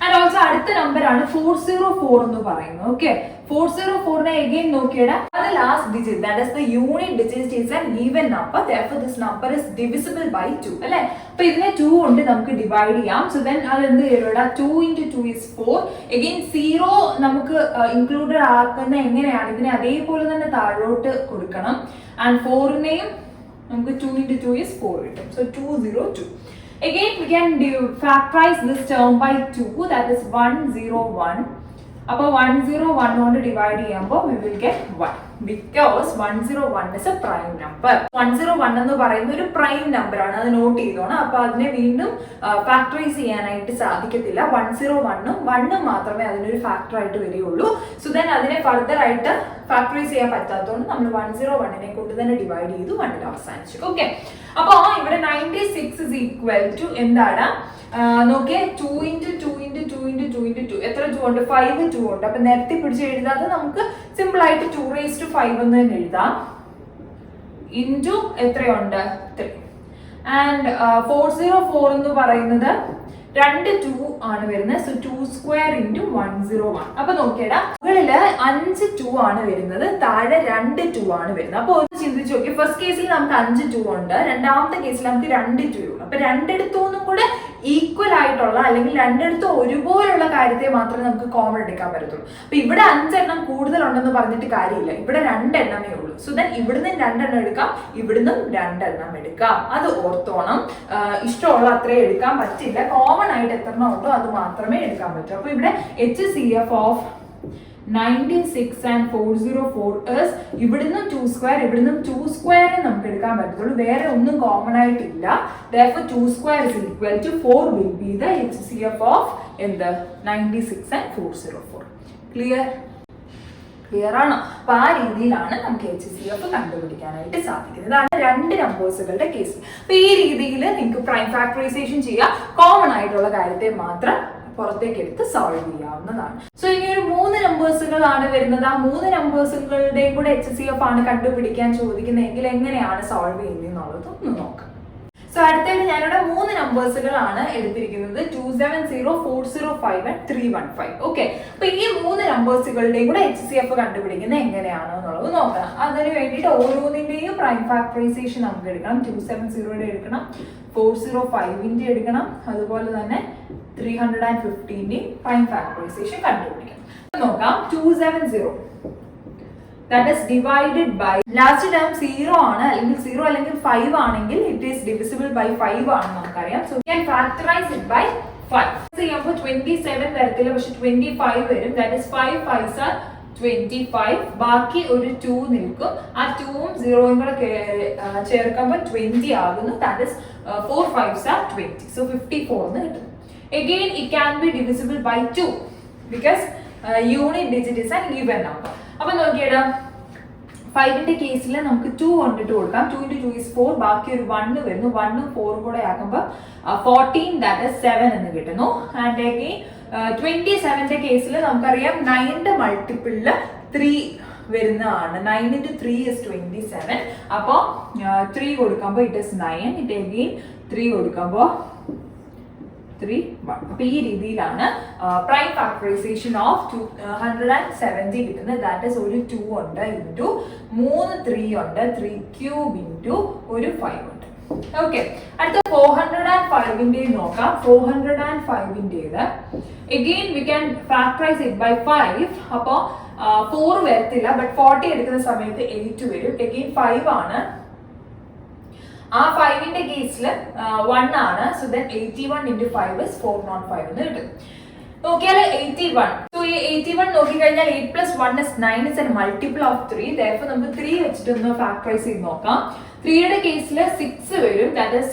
ആൻഡ് ഓൾസോ അടുത്ത നമ്പർ ആണ് 404 എന്ന് പറയുന്നത്. ഓക്കെ, 404നെ അഗൈൻ നോക്കിയാൽ അത് last digit, that is the unit digit is an even number, therefore this number is divisible by 2 അല്ലേ? അപ്പൊ ഇതിനെ 2 കൊണ്ട് നമുക്ക് ഡിവൈഡ് ചെയ്യാം. സോ ദെൻ അത് എന്ത് ചെയ്യും? 2 into 2 is 4. അഗൈൻ 0 നമുക്ക് ഇൻക്ലൂഡഡ് ആക്കുന്ന എങ്ങനെയാണ്? ഇതിനെ അതേപോലെ തന്നെ താഴോട്ട് കൊടുക്കണം. ആൻഡ് 4നെയും നമുക്ക് 2 into 2 is 4 കിട്ടും. So 202. Again we can factorize this term by 2, that is 101. അപ്പോൾ 101 കൊണ്ട് ഡിവൈഡ് ചെയ്യുമ്പോൾ we will get 1 because 101 is a prime number. 101 എന്ന് പറയുന്ന ഒരു പ്രൈം നമ്പർ ആണ്, അത് നോട്ട് ചെയ്തോണം. അപ്പൊ അതിനെ വീണ്ടും ഫാക്ടറൈസ് ചെയ്യാനായിട്ട് സാധിക്കത്തില്ല. 101ഉം 1ഉം മാത്രമേ അതിനൊരു ഫാക്ടർ ആയിട്ട് വരികയുള്ളൂ. സോ ദെൻ അതിനെ ഫർദർ ആയിട്ട് ഫാക്ടറൈസ് ചെയ്യാൻ പറ്റാത്തതുകൊണ്ട് നമ്മൾ 101നെ കൊണ്ട് തന്നെ ഡിവൈഡ് ചെയ്തു 1ൽ അവസാനിച്ചു. ഓക്കെ, അപ്പോൾ ഇവിടെ 96 is equal to എന്താണ് നോക്കിയേ? 2 into 2 into 2 into 2 into 2. എത്ര 2 ഉണ്ട്? 5 2 ഉണ്ട്. അപ്പൊ നേരത്തെ പിടിച്ച് എഴുതാതെ നമുക്ക് സിമ്പിൾ ആയിട്ട് 2 raised to 5 എന്ന് തന്നെ എഴുതാം. ഇൻറ്റു എത്രയുണ്ട്? 3. ആൻഡ് 404 എന്ന് പറയുന്നത് 2 2 ആണ് വരുന്നത്. So 2 square into 101. അപ്പൊ നോക്കിയടാ, മുകളില് 5 2 ആണ് വരുന്നത്, താഴെ 2 2 ആണ് വരുന്നത്. അപ്പൊ ഒന്ന് ചിന്തിച്ച് നോക്കി, ഫസ്റ്റ് കേസിൽ നമുക്ക് 5 2 ഉണ്ട്, രണ്ടാമത്തെ കേസിൽ നമുക്ക് 2 2 ഉണ്ട്. അപ്പൊ രണ്ടിടത്തുനിന്നും കൂടെ ഈക്വൽ ആയിട്ടുള്ള അല്ലെങ്കിൽ രണ്ടിടത്തും ഒരുപോലുള്ള കാര്യത്തെ മാത്രമേ നമുക്ക് കോമൺ എടുക്കാൻ പറ്റത്തുള്ളൂ. അപ്പൊ ഇവിടെ 5 എണ്ണം കൂടുതലുണ്ടെന്ന് പറഞ്ഞിട്ട് കാര്യമില്ല, ഇവിടെ 2 എണ്ണമേ ഉള്ളൂ. സോ ദെൻ ഇവിടുന്ന് 2 എണ്ണം എടുക്കാം, ഇവിടുന്ന് 2 എണ്ണം എടുക്കാം. അത് ഓർത്തോണം. ഇഷ്ടമുള്ള അത്രയും എടുക്കാൻ പറ്റില്ല, കോമൺ ആയിട്ട് എത്ര എണ്ണം ഉണ്ടോ അത് മാത്രമേ എടുക്കാൻ പറ്റൂ. അപ്പൊ ഇവിടെ HCF ഓഫ് 96 and 404 is ഇവിടുന്ന് 2 square, ഇവിടുന്ന് 2 square നമുക്ക് എടുക്കാൻ പറ്റത്തുള്ളൂ, വേറെ ഒന്നും കോമൺ ആയിട്ടില്ല. Therefore 2 square is equal to 4 will be the HCF of എന്ത് 96 and 404. ക്ലിയർ ആണോ? അപ്പൊ ആ രീതിയിലാണ് നമുക്ക് HCF കണ്ടുപിടിക്കാനായിട്ട് സാധിക്കുന്നത്. ഇതാണ് 2 നമ്പേഴ്സുകളുടെ കേസ്. അപ്പൊ ഈ രീതിയിൽ നിങ്ങൾക്ക് പ്രൈം ഫാക്ടറൈസേഷൻ ചെയ്യാം, കോമൺ ആയിട്ടുള്ള കാര്യത്തെ മാത്രം പുറത്തേക്ക് എടുത്ത് സോൾവ് ചെയ്യാവുന്നതാണ്. സോ ഇനി ഒരു 3 നമ്പേഴ്സുകളാണ് വരുന്നത്. ആ 3 നമ്പേഴ്സുകളുടെയും കൂടെ HCF ആണ് കണ്ടുപിടിക്കാൻ ചോദിക്കുന്നതെങ്കിൽ എങ്ങനെയാണ് സോൾവ് ചെയ്യുന്നത് എന്നുള്ളത് ഒന്ന് നോക്കാം. സോ അടുത്തായിട്ട് ഞാനിവിടെ 3 നമ്പേഴ്സുകളാണ് എടുത്തിരിക്കുന്നത്, 270, 405 and 315. ഓക്കെ, അപ്പൊ ഈ 3 നമ്പേഴ്സുകളുടെയും കൂടെ HCF കണ്ടുപിടിക്കുന്നത് എങ്ങനെയാണ് എന്നുള്ളത് നോക്കണം. അതിന് വേണ്ടിയിട്ട് ഓരോന്നിന്റെയും പ്രൈം ഫാക്ടറൈസേഷൻ നമുക്ക് എടുക്കണം. 270യുടെ എടുക്കണം, 405ന്റെ എടുക്കണം, അതുപോലെ തന്നെ 315ന്റെയും പ്രൈം ഫാക്ടറൈസേഷൻ കണ്ടുപിടിക്കണം. നോക്കാം. 270 that is divided by last term 0 ആണ്, അല്ലെങ്കിൽ 0 അല്ലെങ്കിൽ 5 ആണെങ്കിൽ it is divisible by 5 ആണ് നമുക്കറിയാം. So we can factorize it by 5. ചെയ്യുമ്പോൾ 27 വരത്തില്ല, പക്ഷെ 25 വരും. That is 5 5s are 25, ബാക്കി ഒരു 2 നിൽക്കും. ആ 2ഉം 0യും കൂടെ ചേർക്കുമ്പോൾ 20 ആകുന്നു. That is 4 5s are 20. So 54 എന്ന് കിട്ടും. Again, it can be divisible by 2 because unit digit is an even number. അപ്പോൾ നോക്കിയേടാ 5ന്റെ കേസിൽ നമുക്ക് 2 കൊണ്ടിട്ട് കൊടുക്കാം. 2 into 2 is 4. ബാക്കി ഒരു 1 വരുന്നു. 1ഉം 4ഉം കൂടെ ആക്കുമ്പോൾ 14, that is 7 എന്ന് കിട്ടുന്നു. ആൻഡ് അഗെയിൻ 27ന്റെ കേസിൽ നമുക്കറിയാം 9ന്റെ മൾട്ടിപ്പിളിൽ 3 വരുന്നതാണ്. 9 into 3 is 27. അപ്പോൾ 3 കൊടുക്കുമ്പോൾ ഇറ്റ് ഇസ് 9. ഇറ്റ് അഗെയിൻ 3 കൊടുക്കുമ്പോൾ 3 1. അപ്പോൾ ഈ രീതിയിലാണ് പ്രൈം ഫാക്ടറൈസേഷൻ ഓഫ് 270 കിട്ടുന്നത്. ദാറ്റ് ഇസ് ഒരു 2 ഉണ്ട് ഇൻറ്റു 3 3 ഉണ്ട് 3 ക്യൂബ് ഇൻറ്റു ഒരു 5 ഉണ്ട്. ഓക്കെ, അടുത്ത 405ന്റെ നോക്കാം. 405ന്റേത് again we can factorise it by 5. അപ്പോൾ 4 വരത്തില്ല, ബട്ട് 40 എടുക്കുന്ന സമയത്ത് 8 വരും. അഗെയിൻ 5 ആണ്. ആ 5ന്റെ കേസിൽ 1 ആണ്. സോ ദെൻ 81 into 5 is 405 എന്ന് കിട്ടും. നോക്കിയാൽ 81. സോ ഈ 81 നോക്കിക്കഴിഞ്ഞാൽ 8 plus 1 is 9 is a multiple of 3. Therefore നമുക്ക് 3 വെച്ചിട്ട് ഒന്ന് ഫാക്ടറൈസ് ചെയ്ത് നോക്കാം. 3യുടെ കേസിൽ 6 വരും. That is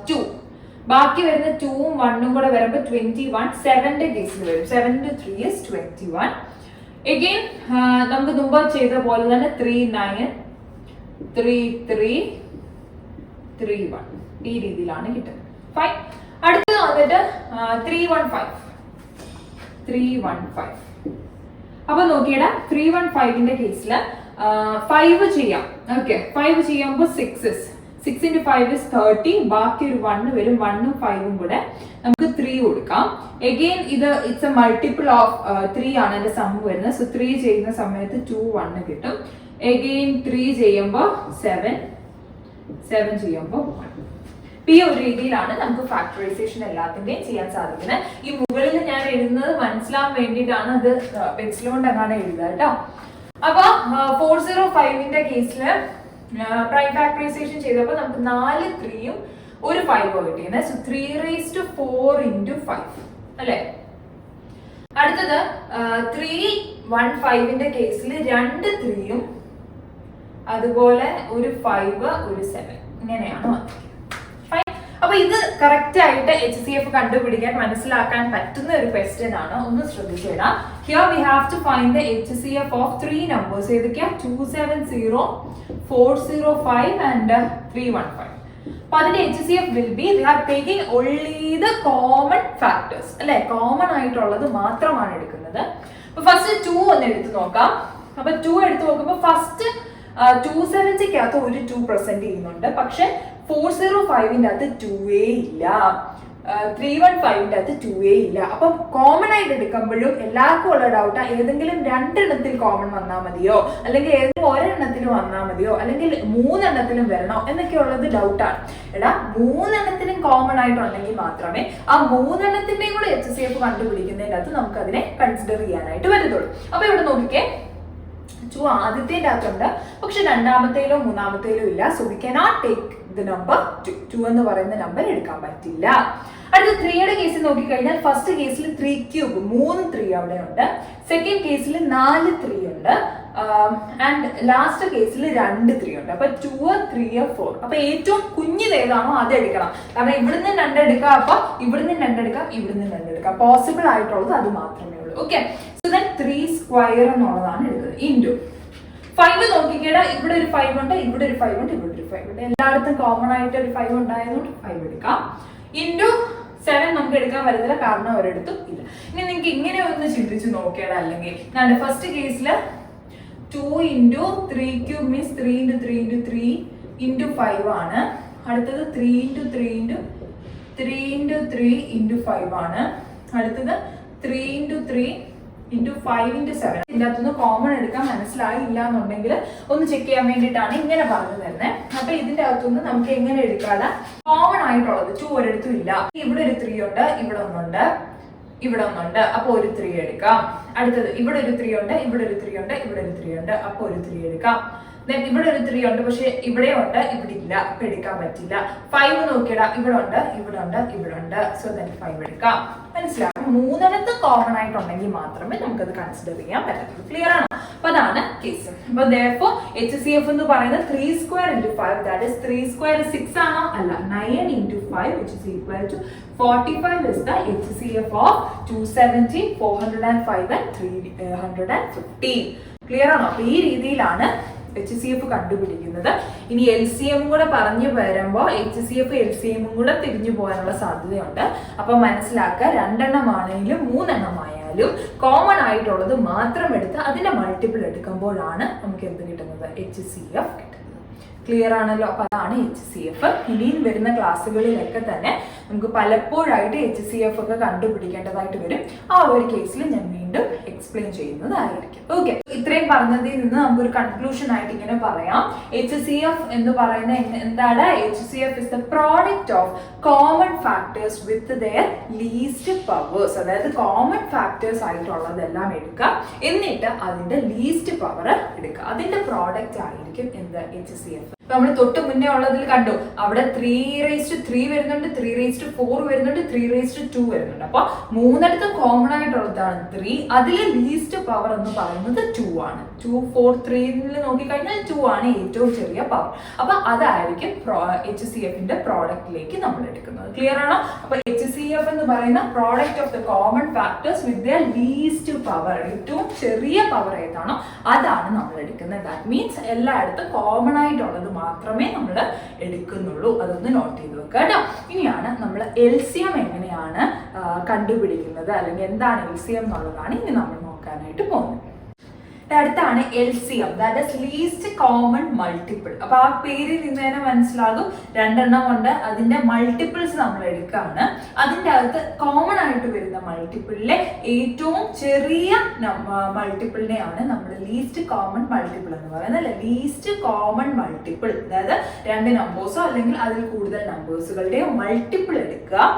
2. ബാക്കി വരുന്ന 2ഉം 1ഉം കൂടെ വരുമ്പോൾ 21. 7ന്റെ കേസിൽ വരും. 7 into 3 is 21. അഗെയിൻ നമുക്ക് മുമ്പ് ചെയ്ത പോലെ തന്നെ 3 9 3 3 3 1 ഈ രീതിയിലാണ് കിട്ടുന്നത്. ഫൈൻ. അടുത്തത് വന്നിട്ട് 315. അപ്പൊ നോക്കിയടാ 315ന്റെ കേസിൽ 5 ചെയ്യാം. ഓക്കെ, 5 ചെയ്യുമ്പോൾ 6 into 5 is 30. ബാക്കി ഒരു 1 വരും. 1ഉം 5ഉം കൂടെ നമുക്ക് 3 കൊടുക്കാം. അഗെയിൻ ഇത് ഇറ്റ്സ് എ മൾട്ടിപ്പിൾ ഓഫ് 3 ആണ് എന്റെ സം വരുന്നത്. സോ 3 ചെയ്യുന്ന സമയത്ത് 2 1 കിട്ടും. അഗെയിൻ 3 ചെയ്യുമ്പോൾ 7 ചെയ്യുമ്പോൾ 1. ഈ ഒരു രീതിയിലാണ് നമുക്ക് ഫാക്ടറൈസേഷൻ എല്ലാത്തിന്റെയും ചെയ്യാൻ സാധിക്കുന്നത്. ഈ മുകളിൽ ഞാൻ എഴുതുന്നത് മനസ്സിലാവാൻ വേണ്ടിയിട്ടാണ്. അത് പെൻസിൽ കൊണ്ട് അങ്ങനെ എഴുതുക കേട്ടോ. അപ്പൊ 405ന്റെ കേസില് പ്രൈം ഫാക്ടറൈസേഷൻ ചെയ്തപ്പോൾ നമുക്ക് 4 3ഉം ഒരു 5 കിട്ടിയത്. സോ 3 raised to 4 into 5 അല്ലെ. അടുത്തത് 315ന്റെ കേസിൽ 2 3ഉം അതുപോലെ ഒരു 5 ഒരു 7 ഇങ്ങനെയാണ് വന്നത്. അപ്പൊ ഇത് കറക്റ്റ് ആയിട്ട് HCF കണ്ടുപിടിക്കാൻ മനസ്സിലാക്കാൻ പറ്റുന്ന ഒരു ക്വസ്റ്റ്യൻ ആണ്. ഒന്ന് ശ്രദ്ധിച്ചേടാ. Here we have to find the HCF of 3 numbers. ഏതൊക്കെയാ? 270, 405 ആൻഡ് 315. അപ്പൊ അതിന്റെ HCF will be we are taking only the common factors അല്ലെ. കോമൺ ആയിട്ടുള്ളത് മാത്രമാണ് എടുക്കുന്നത്. അപ്പൊ ഫസ്റ്റ് 2 ഒന്ന് എടുത്ത് നോക്കാം. അപ്പൊ 2 എടുത്ത് നോക്കുമ്പോൾ ഫസ്റ്റ് 270ക്കകത്ത് ഒരു 2 പ്രസന്റ് ചെയ്യുന്നുണ്ട്. പക്ഷെ 405ന്റെ അകത്ത് 2A ഇല്ല. 315ന്റെ അകത്ത് 2A ഇല്ല. അപ്പം കോമൺ ആയിട്ട് എടുക്കുമ്പോഴും എല്ലാവർക്കും ഉള്ള ഡൗട്ടാ, ഏതെങ്കിലും 2 എണ്ണത്തിൽ കോമൺ വന്നാൽ മതിയോ, അല്ലെങ്കിൽ ഏതെങ്കിലും ഒരെണ്ണത്തിൽ വന്നാൽ മതിയോ, അല്ലെങ്കിൽ 3 എണ്ണത്തിലും വരണോ എന്നൊക്കെ ഉള്ളത് ഡൗട്ടാണ്. എടാ 3 എണ്ണത്തിനും കോമൺ ആയിട്ടുണ്ടെങ്കിൽ മാത്രമേ ആ 3 എണ്ണത്തിന്റെയും കൂടെ HCF കണ്ടുപിടിക്കുന്നതിന്റെ അകത്ത് നമുക്ക് അതിനെ കൺസിഡർ ചെയ്യാനായിട്ട് വരത്തുള്ളൂ. അപ്പൊ ഇവിടെ നോക്കിക്കേ, 2 ആദ്യത്തിന്റെ അകത്തുണ്ട്, പക്ഷെ രണ്ടാമത്തേലോ മൂന്നാമത്തേലോ ഇല്ല. So we cannot take the number 2 എന്ന് പറയുന്ന നമ്പർ എടുക്കാൻ പറ്റില്ല. അടുത്ത 3യുടെ കേസിൽ നോക്കിക്കഴിഞ്ഞാൽ ഫസ്റ്റ് കേസിൽ 3 ക്യൂബ് 3 3 അവിടെ ഉണ്ട്. സെക്കൻഡ് കേസിൽ 4 3 ഉണ്ട്. ആൻഡ് ലാസ്റ്റ് കേസിൽ 2 3 ഉണ്ട്. അപ്പൊ 2 3 4. അപ്പൊ ഏറ്റവും കുഞ്ഞത് ഏതാണോ അത് എടുക്കണം. കാരണം ഇവിടുന്ന് 2 എടുക്കാം, അപ്പൊ ഇവിടുന്ന് 2 എടുക്കാം, ഇവിടുന്ന് 2 എടുക്കാം. പോസിബിൾ ആയിട്ടുള്ളത് അത് മാത്രമേ ഉള്ളൂ. ഓക്കെ, സോ ദെൻ 3 സ്ക്വയർ എന്നുള്ളതാണ് എടുക്കുന്നത്. ഇൻറ്റു 5 നോക്കിക്കേടാ, ഇവിടെ ഒരു 5 ഉണ്ട്, ഇവിടെ ഒരു 5 ഉണ്ട്, ഇവിടെ ഒരു 5 ഉണ്ട്. എല്ലായിടത്തും കോമൺ ആയിട്ട് ഒരു 5 ഉണ്ടായതുകൊണ്ട് 5 എടുക്കാം. ഇൻറ്റു 7 നമുക്ക് എടുക്കാൻ പറ്റത്തില്ല, കാരണം ഒരിടത്തും ഇല്ല. ഇനി നിങ്ങൾക്ക് ഇങ്ങനെ ഒന്ന് ചിന്തിച്ച് നോക്കിയാടാ. അല്ലെങ്കിൽ ഫസ്റ്റ് കേസിൽ 2 into 3 cube means 3 into 3 into 3 into 5 ആണ്. അടുത്തത് 3 into 3 into 3 into 3 into 5 ആണ്. അടുത്തത് 3 into 3 into 5 into 7. ഇതിൻ്റെ അകത്തുനിന്ന് കോമൺ എടുക്കാൻ മനസ്സിലായില്ല എന്നുണ്ടെങ്കിൽ ഒന്ന് ചെക്ക് ചെയ്യാൻ വേണ്ടിയിട്ടാണ് ഇങ്ങനെ പറഞ്ഞു തരുന്നത്. അപ്പൊ ഇതിന്റെ അകത്തുനിന്ന് നമുക്ക് എങ്ങനെ എടുക്കാതെ കോമൺ ആയിട്ടുള്ളത് 2 ഒരിടത്തും ഇല്ല. ഇവിടെ ഒരു 3 ഉണ്ട്, ഇവിടെ ഒന്നുണ്ട്, ഇവിടെ ഒന്നുണ്ട്, അപ്പൊ ഒരു 3 എടുക്കാം. അടുത്തത് ഇവിടെ ഒരു 3 ഉണ്ട്, ഇവിടെ ഒരു 3 ഉണ്ട്, ഇവിടെ ഒരു 3 ഉണ്ട്, അപ്പൊ ഒരു 3 എടുക്കാം. ഇവിടെ ഒരു 3 ഉണ്ട്, പക്ഷെ ഇവിടെ ഉണ്ട്, ഇവിടെ ഇല്ല, അപ്പൊ എടുക്കാൻ പറ്റില്ല. 5 നോക്കിയടാ, ഇവിടെ ഉണ്ട്, ഇവിടെ ഉണ്ട്, ഇവിടെ ഉണ്ട്, സോ ദെൻ 5 എടുക്കാം. മനസ്സിലാവും. 3 കോമൺ ആയിട്ടുണ്ടെങ്കിൽ മാത്രമേ നമുക്കത് കൺസിഡർ ചെയ്യാൻ പറ്റത്തുള്ളൂ. ക്ലിയർ ആണ്? അപ്പൊ അതാണ് കേസ്. അപ്പൊ therefore HCF എന്ന് പറയുന്നത് 3 square into 5, that is 3 square 6 ആണോ? അല്ല, 9 into 5 which is equal to 45 is the HCF of 270, 405 and 315. Clear ആണോ? അപ്പൊ ഈ രീതിയിലാണ് HCF കണ്ടുപിടിക്കുന്നത്. ഇനി LCM കൂടെ പറഞ്ഞു വരുമ്പോൾ HCF LCM കൂടെ തിരിഞ്ഞു പോകാനുള്ള സാധ്യതയുണ്ട്. അപ്പൊ മനസ്സിലാക്കുക, 2 എണ്ണമാണെങ്കിലും 3 എണ്ണമായാലും കോമൺ ആയിട്ടുള്ളത് മാത്രം എടുത്ത് അതിന്റെ മൾട്ടിപ്പിൾ എടുക്കുമ്പോഴാണ് നമുക്ക് എന്ത് കിട്ടുന്നത്? HCF കിട്ടുന്നത്. ക്ലിയർ ആണല്ലോ? അപ്പൊ അതാണ് HCF. ഇനിയും വരുന്ന ക്ലാസ്സുകളിലൊക്കെ തന്നെ നമുക്ക് പലപ്പോഴായിട്ട് HCF ഒക്കെ കണ്ടുപിടിക്കേണ്ടതായിട്ട് വരും. ആ ഒരു കേസിൽ ഞാൻ വീണ്ടും എക്സ്പ്ലെയിൻ ചെയ്യുന്നതായിരിക്കും. ഓക്കെ, ഇത്രയും പറഞ്ഞതിൽ നിന്ന് നമുക്കൊരു കൺക്ലൂഷൻ ആയിട്ട് ഇങ്ങനെ പറയാം. HCF എന്ന് പറയുന്ന എന്താണ്? HCF is the product of common factors with their least powers. അതായത് കോമൺ ഫാക്ടേഴ്സ് ആയിട്ടുള്ളതെല്ലാം എടുക്കുക, എന്നിട്ട് അതിന്റെ ലീസ്റ്റ് പവർ എടുക്കുക. അതിന്റെ പ്രോഡക്റ്റ് ആയിരിക്കും എന്ത്? HCF. നമ്മൾ തൊട്ട് മുന്നേ ഉള്ളതിൽ കണ്ടു, അവിടെ 3/3 വരുന്നുണ്ട്, 3/4 വരുന്നുണ്ട്, 3/2 വരുന്നുണ്ട്. അപ്പൊ മൂന്നിടത്തും കോമൺ ആയിട്ടുള്ളതാണ് 3. അതിൽ ലീസ്റ്റ് പവർ എന്ന് പറയുന്നത് 2 ആണ്. 2, 4, 3 നോക്കിക്കഴിഞ്ഞാൽ 2 ആണ് ഏറ്റവും ചെറിയ പവർ. അപ്പൊ അതായിരിക്കും HCFന്റെ പ്രോഡക്റ്റിലേക്ക് നമ്മൾ എടുക്കുന്നത്. ക്ലിയർ ആണോ? അപ്പൊ HCF എന്ന് പറയുന്ന product of the common factors with the least power, ഏറ്റവും ചെറിയ പവർ ഏതാണോ അതാണ് നമ്മൾ എടുക്കുന്നത്. ദാറ്റ് മീൻസ് എല്ലായിടത്തും കോമൺ ആയിട്ടുള്ളത് മാത്രമേ നമ്മൾ എടുക്കുന്നുള്ളൂ. അതൊന്ന് നോട്ട് ചെയ്ത് വെക്കുക കേട്ടോ. ഇനിയാണ് നമ്മൾ LCM എങ്ങനെയാണ് കണ്ടുപിടിക്കുന്നത്, അല്ലെങ്കിൽ എന്താണ് LCM എന്നുള്ളതാണ് ഇനി നമ്മൾ നോക്കാനായിട്ട് പോകുന്നത്. അടുത്താണ് LCM, that is least common multiple. അപ്പൊ ആ പേരിൽ നിന്ന് തന്നെ മനസ്സിലാകും, 2 എണ്ണം കൊണ്ട് അതിന്റെ മൾട്ടിപ്പിൾസ് നമ്മൾ എടുക്കുകയാണ്. അതിന്റെ അകത്ത് കോമൺ ആയിട്ട് വരുന്ന മൾട്ടിപ്പിളിലെ ഏറ്റവും ചെറിയ മൾട്ടിപ്പിളിനെയാണ് നമ്മൾ ലീസ്റ്റ് കോമൺ മൾട്ടിപ്പിൾ എന്ന് പറയുന്നത്. അല്ലെ, ലീസ്റ്റ് കോമൺ മൾട്ടിപ്പിൾ, അതായത് 2 നമ്പേഴ്സോ അല്ലെങ്കിൽ അതിൽ കൂടുതൽ നമ്പേഴ്സുകളുടെയോ മൾട്ടിപ്പിൾ എടുക്കുക,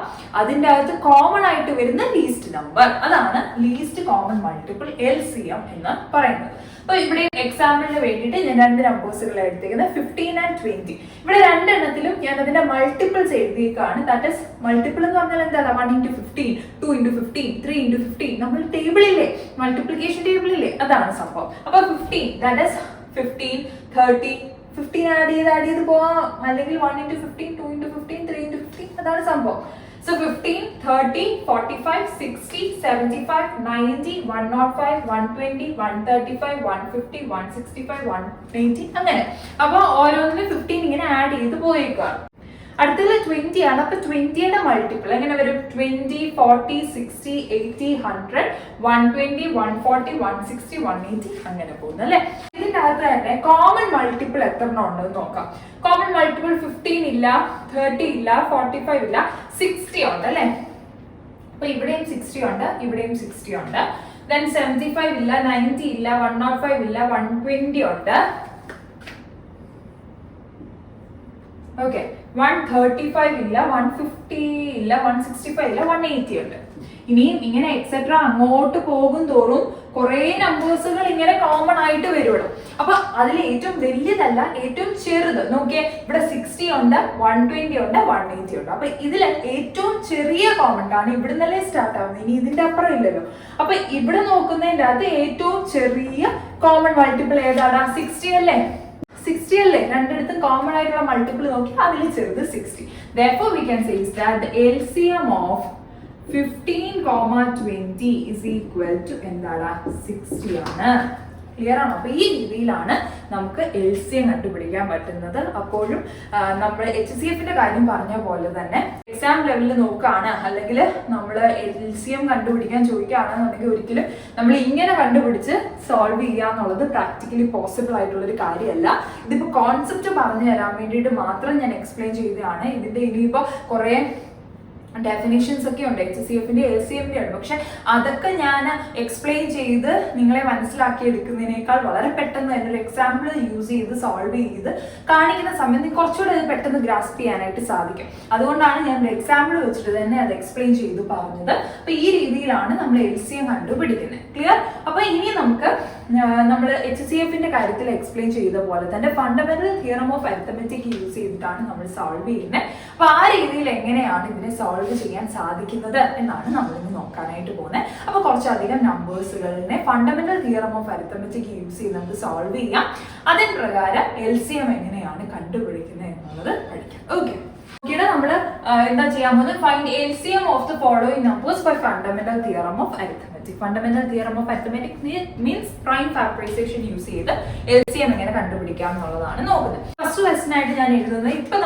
അതിന്റെ അകത്ത് കോമൺ ആയിട്ട് വരുന്ന ലീസ്റ്റ് നമ്പർ, അതാണ് ലീസ്റ്റ് കോമൺ മൾട്ടിപ്പിൾ LCM എന്ന് പറയുന്നത്. അപ്പൊ ഇവിടെ എക്സാമ്പിളിന് വേണ്ടിയിട്ട് ഞാൻ 2 നമ്പേഴ്സുകൾ എടുത്തിരിക്കുന്നത് 15 and 20. ഇവിടെ 2 എണ്ണത്തിലും ഞാൻ അതിന്റെ മൾട്ടിപ്പിൾസ് എഴുതിയേക്കാണ്. ദാറ്റ് ഇസ് മൾട്ടിപ്പിൾ എന്ന് പറഞ്ഞാൽ എന്താണ്? 1 into 15, 2 into 15, 3 into 15. നമ്മൾ ടേബിളില്ലേ, മൾട്ടിപ്ലിക്കേഷൻ ടേബിളില്ലേ, അതാണ് സംഭവം. അപ്പൊ 15, ദാറ്റ് ഇസ് 15, 30, 15 ആഡ് ചെയ്ത് പോവാം, അല്ലെങ്കിൽ 1 into 15, 2 into 15, 3 into 15, അതാണ് സംഭവം. So 15, 30, 45, 60, 75, 90, 105, 120, 135, 150, 165, 180 അങ്ങനെ. അപ്പൊ ഓരോന്നിനും 15 ഇങ്ങനെ ആഡ് ചെയ്ത് പോയേക്കാണ്. അടുത്തത് 20 ആണ്. അപ്പൊ 20യുടെ മൾട്ടിപ്പിൾ എങ്ങനെ വരും? 20, 40, 60, 80, 100, 120, 140, 160, 180 അങ്ങനെ പോകുന്നു അല്ലെ. ഇതിന്റെ അകത്ത് തന്നെ കോമൺ മൾട്ടിപ്പിൾ എത്ര ഉണ്ടെന്ന് നോക്കാം. കോമൺ മൾട്ടിപ്പിൾ 15 ഇല്ല, 30 ഇല്ല, 45 ഇല്ല, 60 ഉണ്ട് അല്ലെ. അപ്പൊ ഇവിടെയും 60 ഉണ്ട്, ഇവിടെയും 60 ഉണ്ട്. then 75 ഇല്ല, 90 ഇല്ല, 105 ഇല്ല, 120 ഉണ്ട്. ഓക്കെ, 135 ഇല്ല, 150 ഇല്ല, 165 ഇല്ല, 180 ഉണ്ട്. ഇനിയും ഇങ്ങനെ എക്സെട്ര അങ്ങോട്ട് പോകും തോറും കുറെ നമ്പേഴ്സുകൾ ഇങ്ങനെ കോമൺ ആയിട്ട് വരുള്ളൂ. അപ്പൊ അതിൽ ഏറ്റവും വലിയതല്ല, ഏറ്റവും ചെറുത് നോക്കിയേ, ഇവിടെ 60 ഉണ്ട്, 120 ഉണ്ട്, 180 ഉണ്ട്. അപ്പൊ ഇതിൽ ഏറ്റവും ചെറിയ കോമൺ ആണ് ഇവിടുന്നല്ലേ സ്റ്റാർട്ട് ആവുന്നത്, ഇനി ഇതിന്റെ അപ്പുറം ഇല്ലല്ലോ. അപ്പൊ ഇവിടെ നോക്കുന്നതിന്റെ അകത്ത് ഏറ്റവും ചെറിയ കോമൺ മൾട്ടിപ്പിൾ ഏതാണ്? 60 അല്ലേ. 60 അല്ലേ, രണ്ടിടത്തും കോമൺ ആയിട്ടുള്ള മൾട്ടിപ്പിൾ നോക്കി അതിൽ ചെറുത് 60. Therefore we can say is that the LCM of 15,20 is equal to എന്താണ്? 60 ആണ്. ക്ലിയർ ആണോ? അപ്പൊ ഈ രീതിയിലാണ് നമുക്ക് LCM കണ്ടുപിടിക്കാൻ പറ്റുന്നത്. അപ്പോഴും നമ്മൾ HCFന്റെ കാര്യം പറഞ്ഞ പോലെ തന്നെ എക്സാം ലെവലിൽ നോക്കുകയാണ്, അല്ലെങ്കിൽ നമ്മൾ LCM കണ്ടുപിടിക്കാൻ ചോദിക്കുകയാണെന്നുണ്ടെങ്കിൽ ഒരിക്കലും നമ്മൾ ഇങ്ങനെ കണ്ടുപിടിച്ച് സോൾവ് ചെയ്യുക എന്നുള്ളത് പ്രാക്ടിക്കലി പോസിബിൾ ആയിട്ടുള്ള ഒരു കാര്യമല്ല. ഇതിപ്പോ കോൺസെപ്റ്റ് പറഞ്ഞു തരാൻ വേണ്ടിയിട്ട് മാത്രം ഞാൻ എക്സ്പ്ലെയിൻ ചെയ്തതാണ്. ഇതിന്റെ ഇനിയിപ്പോ കുറെ ഡെഫിനേഷൻസ് ഒക്കെ ഉണ്ട്, HCFന്റെ LCMന്റെ ഉണ്ട്. പക്ഷെ അതൊക്കെ ഞാൻ എക്സ്പ്ലെയിൻ ചെയ്ത് നിങ്ങളെ മനസ്സിലാക്കി എടുക്കുന്നതിനേക്കാൾ വളരെ പെട്ടെന്ന് തന്നെ ഒരു എക്സാമ്പിൾ യൂസ് ചെയ്ത് സോൾവ് ചെയ്ത് കാണിക്കുന്ന സമയത്ത് കുറച്ചുകൂടെ അത് പെട്ടെന്ന് ഗ്രാസ്പ് ചെയ്യാനായിട്ട് സാധിക്കും. അതുകൊണ്ടാണ് ഞാൻ ഒരു എക്സാമ്പിൾ വെച്ചിട്ട് തന്നെ അത് എക്സ്പ്ലെയിൻ ചെയ്ത് പറഞ്ഞത്. അപ്പൊ ഈ രീതിയിലാണ് നമ്മൾ LCM കണ്ടുപിടിക്കുന്നത്. ക്ലിയർ? അപ്പൊ ഇനി നമുക്ക് നമ്മൾ HCFന്റെ കാര്യത്തിൽ എക്സ്പ്ലെയിൻ ചെയ്ത പോലെ തന്നെ fundamental theorem of arithmetic use ചെയ്തിട്ടാണ് നമ്മൾ സോൾവ് ചെയ്യുന്നത്. അപ്പൊ ആ രീതിയിൽ എങ്ങനെയാണ് ഇതിനെ സോൾവ് സോൾവ് ചെയ്യാൻ സാധിക്കുന്നത് എന്നാണ് നമ്മളിന്ന് നോക്കാനായിട്ട് പോകുന്നത്. അപ്പോൾ കുറച്ചധികം നമ്പേഴ്സുകളിനെ fundamental theorem of arithmetic use ചെയ്ത് നമുക്ക് സോൾവ് ചെയ്യാം. അതിന് പ്രകാരം LCM എങ്ങനെയാണ് കണ്ടുപിടിക്കുന്നത് എന്നുള്ളത് പഠിക്കാം. ഓക്കെ, നമ്മൾ എന്താ ചെയ്യാൻ പോകുന്നത്? Find LCM of the following numbers by fundamental theorem of arithmetic. Fundamental theorem of arithmetic means prime factorisation use ചെയ്ത് LCM എങ്ങനെ കണ്ടുപിടിക്കാം എന്നുള്ളതാണ് നോക്കുന്നത്. ഫസ്റ്റ് ക്വസ്റ്റൻ ആയിട്ട് ഞാൻ എഴുതുന്നത്, ഇപ്പൊ